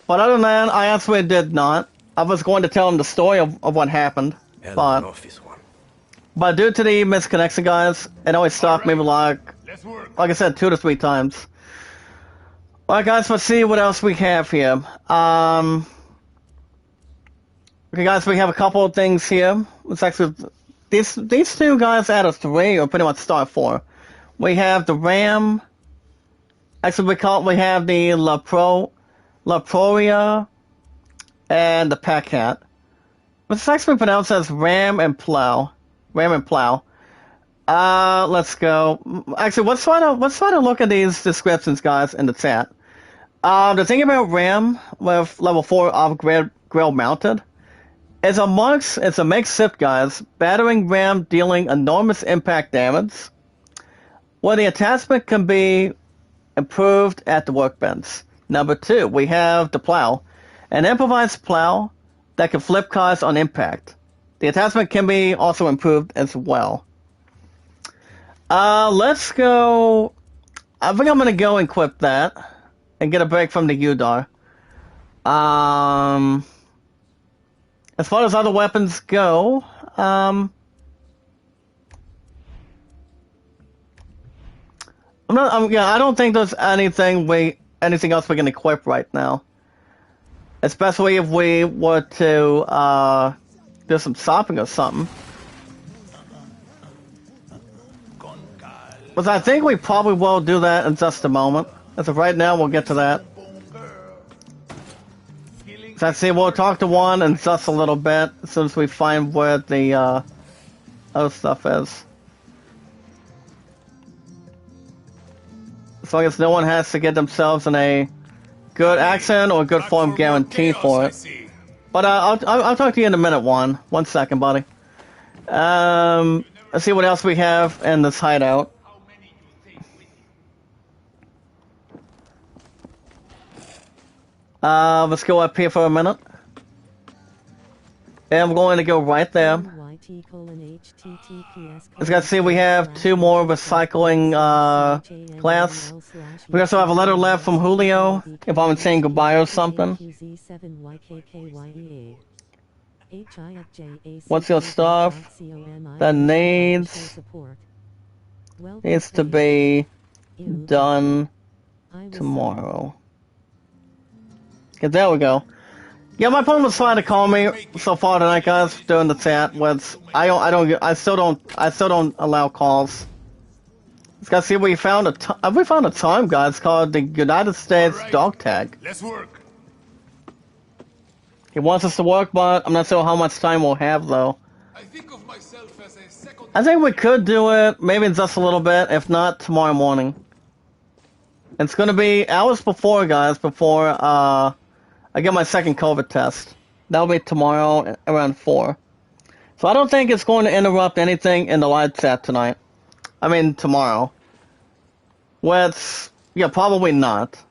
other than that, I actually did not. I was going to tell him the story of what happened, but due to the misconnection, guys, it always stopped me like I said, 2 to 3 times. Alright, guys, let's see what else we have here. Okay, guys, we have a couple of things here. It's actually these two guys out of 3 are pretty much start 4. We have the Ram. Actually, we have the La Proria and the Packhat. It's actually pronounced as Ram and Plow. Ram and Plow. Let's go. Actually, let's try to look at these descriptions, guys, in the chat. The thing about Ram with level 4 off-grill mounted is it's a makeshift, guys. Battering Ram dealing enormous impact damage, where the attachment can be improved at the workbench. Number 2, we have the Plow, an improvised plow that can flip cars on impact. The attachment can be also improved as well. Let's go. I think I'm gonna go and equip that and get a break from the Udar. As far as other weapons go, I don't think there's anything else we can equip right now. Especially if we were to do some shopping or something. But I think we probably will do that in just a moment. As of right now, we'll get to that. So I see we'll talk to one in just a little bit, as soon as we find where the other stuff is. As long as no one has to get themselves in a good accent or good Back form for more guarantee chaos, for I it. see. But I'll talk to you in a minute, Juan. 1 second, buddy. Let's see what else we have in this hideout. Let's go up here for a minute. And I'm going to go right there. As you can see, we have 2 more recycling plants. We also have a letter left from Julio, if I'm saying goodbye or something. What's your stuff that needs to be done tomorrow? Okay, there we go. Yeah, my phone was trying to call me so far tonight, guys, during the chat. I still don't allow calls. Let's go see we found we found a time, guys, called the United States Dog Tag. Let's work. He wants us to work, but I'm not sure how much time we'll have, though. I think of myself as a second. I think we could do it, maybe just a little bit, if not tomorrow morning. It's gonna be hours before, guys, before I get my second COVID test. That'll be tomorrow around 4. So I don't think it's going to interrupt anything in the live chat tonight. I mean, tomorrow. Yeah, probably not.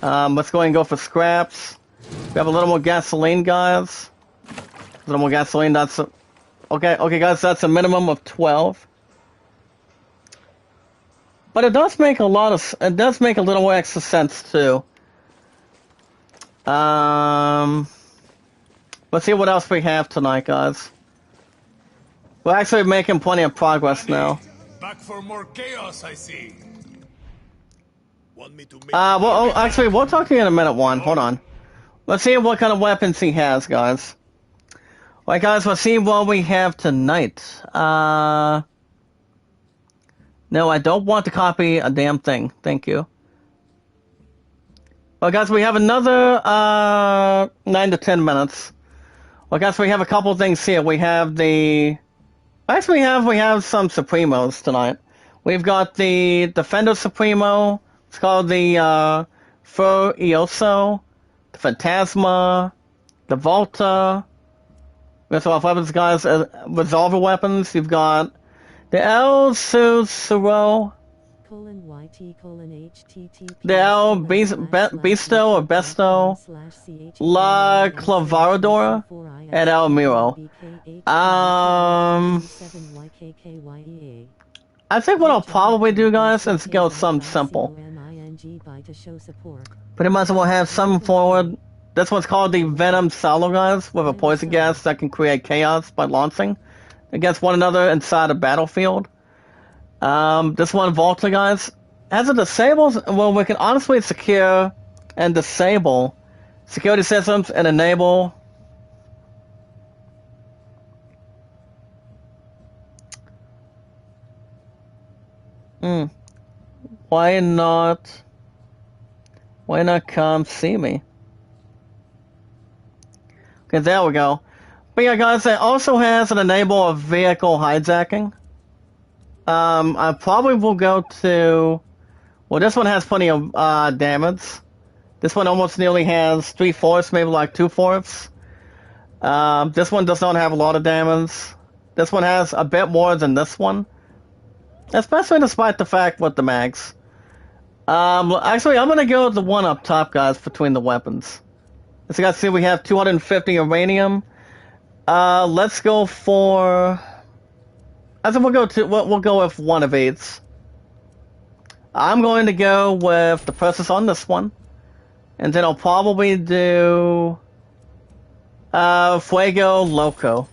Let's go ahead and go for scraps. We have a little more gasoline, guys. A little more gasoline, okay, guys, that's a minimum of 12. But it does make a little more extra sense, too. Let's see what else we have tonight, guys. We're actually making plenty of progress now. Back for more chaos, I see. Want me to make Well, actually, we'll talk to you in a minute, Juan. Hold on. Let's see what kind of weapons he has, guys. Alright, guys, let's see what we have tonight. No, I don't want to copy a damn thing. Thank you. Well, guys, we have another 9 to 10 minutes. Well, guys, we have a couple things here. We have actually we have some Supremos tonight. We've got the Defender Supremo. It's called the Furioso, the Phantasma, the Volta. We also have weapons, guys. Resolver weapons. You've got the El Susuro. The El Bisto or Besto, La Clavaradora, and El Miro. I think what I'll probably do, guys, is go some simple. Pretty much we'll have some forward. This one's called the Venom Salo, guys, with a poison gas that can create chaos by launching against one another inside a battlefield. This one, Volta, guys, as it disables, well, we can honestly secure and disable security systems and enable Why not come see me? Okay, there we go. But yeah, guys, it also has an enable of vehicle hijacking. I probably will go to... Well, this one has plenty of damage. This one almost nearly has 3/4, maybe like 2/4. This one does not have a lot of damage. This one has a bit more than this one. Especially despite the fact with the mags. Actually, I'm going to go with the one up top, guys, between the weapons. As you guys see, we have 250 uranium. Let's go for... I think we'll go with one of each. I'm going to go with the purchase on this one. And then I'll probably do... Fuego Loco.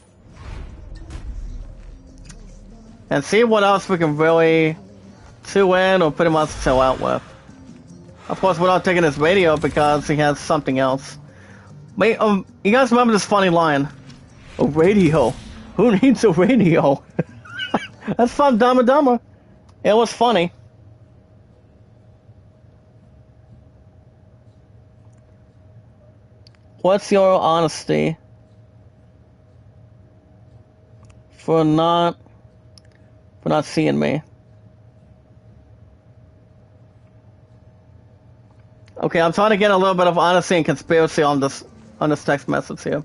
And see what else we can really two in or pretty much chill out with. Of course, we're not taking his radio because he has something else. Wait, you guys remember this funny line? A radio? Who needs a radio? That's from Dumb and Dumber. It was funny. What's your honesty for not seeing me? Okay, I'm trying to get a little bit of honesty and conspiracy on this text message here.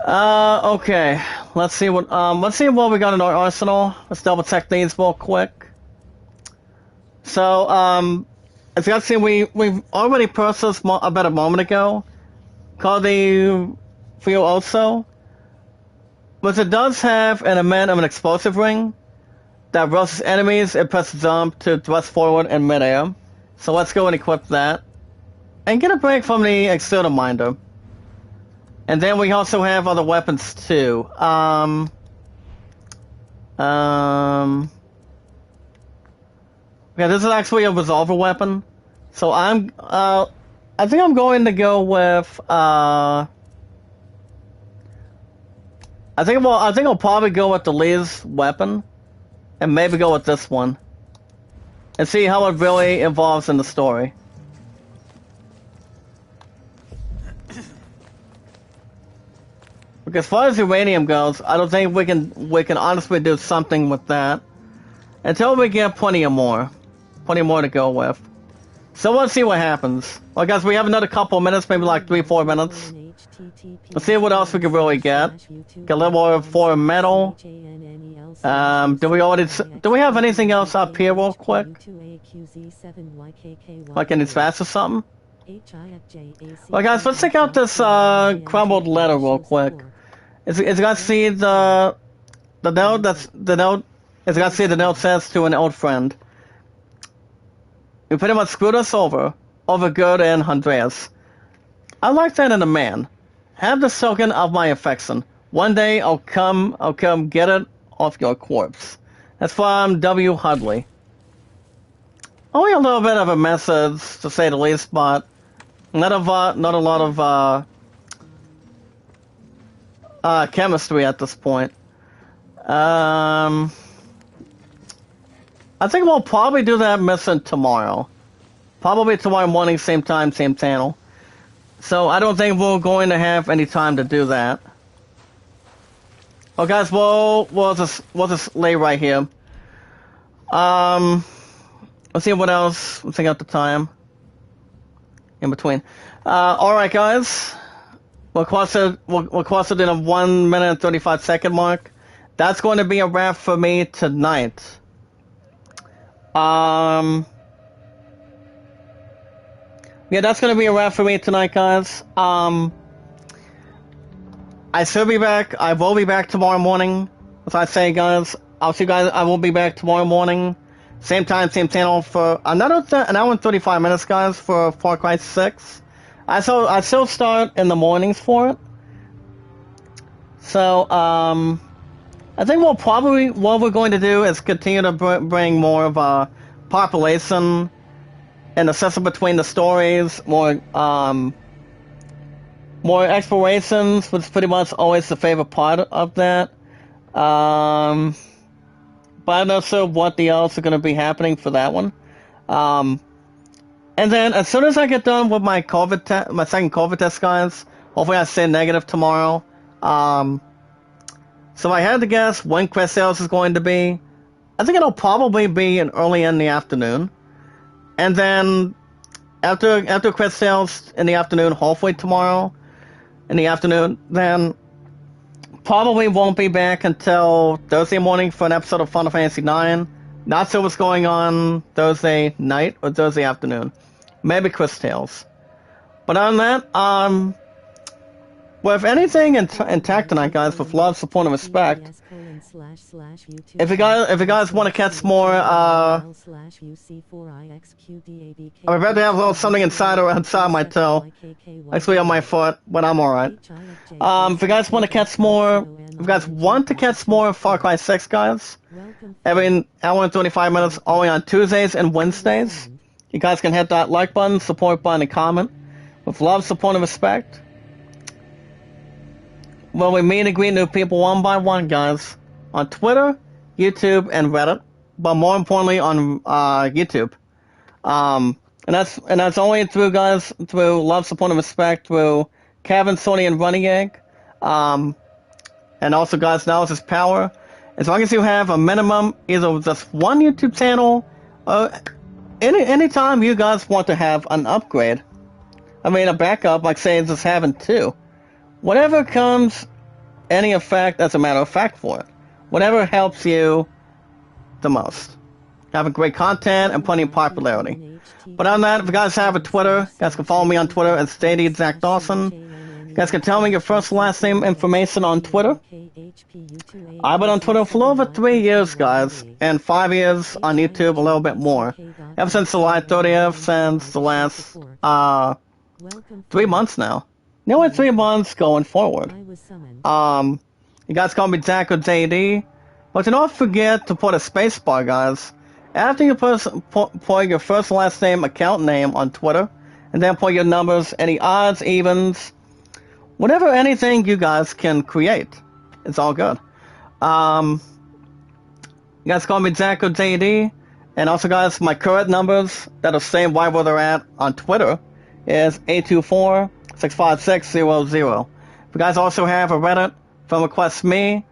Okay. Let's see what we got in our arsenal. Let's double check these real quick. So, as you guys see, we've already purchased about a moment ago. Called the Furioso. But it does have an element of an explosive ring that rushes enemies and presses jump to thrust forward in midair. So let's go and equip that. And get a break from the external minder. And then we also have other weapons too. Yeah, this is actually a resolver weapon. So I think I'm going to go with I think I'll probably go with the Lee's weapon. And maybe go with this one. And see how it really evolves in the story. Because as far as uranium goes, I don't think we can honestly do something with that. Until we get plenty more to go with. So let's see what happens. Well guys, we have another couple of minutes, maybe like 3-4 minutes. Let's see what else we can really get. Get a little more for metal. Do we have anything else up here real quick? Like in his fast or something? Well guys, let's check out this crumbled letter real quick. As you guys see the note as you guys see the note says to an old friend. You pretty much screwed us over good and Andreas. I like that in a man. Have the token of my affection. One day I'll come get it off your corpse. That's from W. Hudley. Only a little bit of a message, to say the least, but not a lot of chemistry at this point. I think we'll probably do that mission tomorrow. Probably tomorrow morning, same time, same channel. So I don't think we're going to have any time to do that. Well, guys, we'll just lay right here. Let's see what else. Let's take out the time in between. All right, guys. We'll cross it in a 1 minute and 35 second mark. That's going to be a wrap for me tonight. Yeah, that's going to be a wrap for me tonight, guys. I should be back. I will be back tomorrow morning. As I say, guys, I'll see you guys. I will be back tomorrow morning. Same time, same channel for another an hour and 35 minutes, guys, for Far Cry 6. I still start in the mornings for it. So, I think what we're going to do is continue to bring more of a population and assessment between the stories, more explorations, which is pretty much always the favorite part of that. But I'm not sure what else are going to be happening for that one. And then as soon as I get done with my my second COVID test, guys, hopefully I stay negative tomorrow. So I had to guess when Quest Sales is going to be. I think it'll probably be early in the afternoon. And then after Quest Sales in the afternoon, hopefully tomorrow in the afternoon, then probably won't be back until Thursday morning for an episode of Final Fantasy IX. Not sure what's going on Thursday night or Thursday afternoon. Maybe Quest Tales. But other than that, with anything intact tonight, guys, with love, support, and respect. If you guys want to catch more, I'm about to have a little something inside or outside my toe. Actually on my foot, but I'm alright. If you guys want to catch more, Far Cry 6, guys, every hour and 25 minutes, only on Tuesdays and Wednesdays, you guys can hit that like button, support button, and comment. With love, support, and respect. Well, we meet and greet new people one by one, guys. On Twitter, YouTube, and Reddit. But more importantly, on YouTube. And that's only through love, support, and respect, through Kevin, Sony, and Running Egg. And also, guys, now is his power. As long as you have a minimum, either just one YouTube channel, anytime you guys want to have an upgrade, I mean a backup, like say just having two, whatever comes any effect as a matter of fact for it, whatever helps you the most. Having great content and plenty of popularity. But other than that, if you guys have a Twitter, you guys can follow me on Twitter at Stady Zach Dawson. You guys can tell me your first and last name information on Twitter. I've been on Twitter for over 3 years, guys, and 5 years on YouTube, a little bit more. Ever since July 30th, since the last 3 months now. Nearly 3 months going forward. You guys call me Zach or JD, but do not forget to put a space bar, guys. After you put your first and last name, account name on Twitter, and then put your numbers, any odds, evens, whatever, anything you guys can create. It's all good. You guys call me Zach or JD, and also, guys, my current numbers that are same right where they're at on Twitter is 824-656-00. If you guys also have a Reddit from Request Me,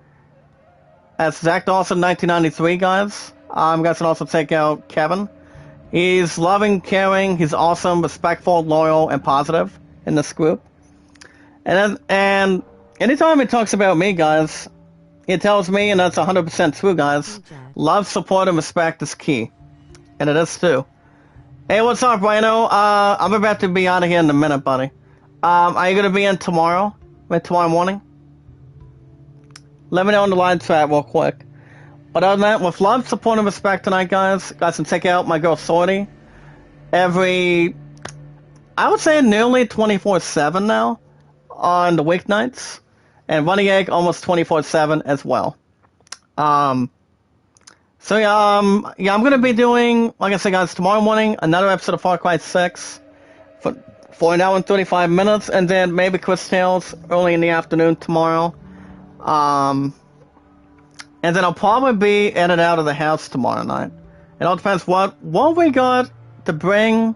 that's Zach Dawson 1993, guys. You guys can also take out Kevin. He's loving, caring, he's awesome, respectful, loyal, and positive in this group. And anytime he talks about me, guys, he tells me, and that's 100% true, guys, love, support, and respect is key. And it is too. Hey, what's up, Rhino? I'm about to be out of here in a minute, buddy. Are you going to be in tomorrow? Tomorrow morning? Let me know on the live chat real quick. But other than that, with love, support, and respect tonight, guys can check out my girl Sorty every, I would say nearly 24/7 now on the weeknights, and Running Egg almost 24/7 as well. I'm gonna be doing, like I said, guys, tomorrow morning another episode of Far Cry 6 for an hour and 35 minutes, and then maybe Chris Tales early in the afternoon tomorrow. And then I'll probably be in and out of the house tomorrow night. It all depends what we got to bring,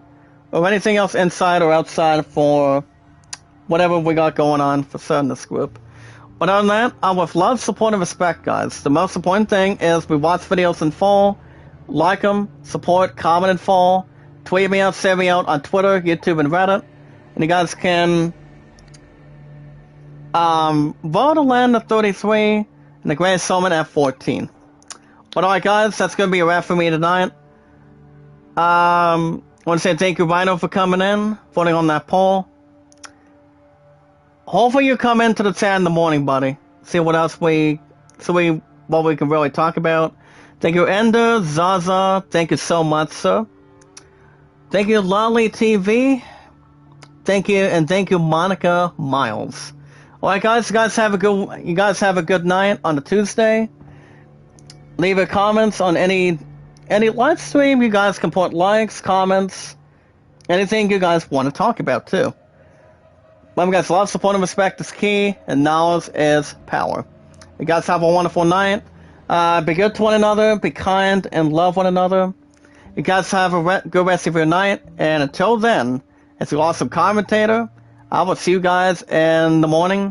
or anything else inside or outside for whatever we got going on for certain this group. But other than that, with love, support, and respect, guys. The most important thing is we watch videos in full, like them, support, comment in full, tweet me out, say me out on Twitter, YouTube, and Reddit. And you guys can vote to land at 33 and the Grand Summon at 14. But alright, guys, that's going to be a wrap for me tonight. I want to say thank you, Rhino, for coming in, voting on that poll. Hopefully you come into the chat in the morning, buddy. See what else what we can really talk about. Thank you, Ender, Zaza. Thank you so much, sir. Thank you, Lolly TV. Thank you, Monica Miles. Alright, guys, you guys have a good night on the Tuesday. Leave your comments on any live stream. You guys can put likes, comments, anything you guys want to talk about too. Remember, guys, love, support, and respect is key, and knowledge is power. You guys have a wonderful night. Be good to one another, be kind, and love one another. You guys have a good rest of your night, and until then, as your awesome commentator, I will see you guys in the morning.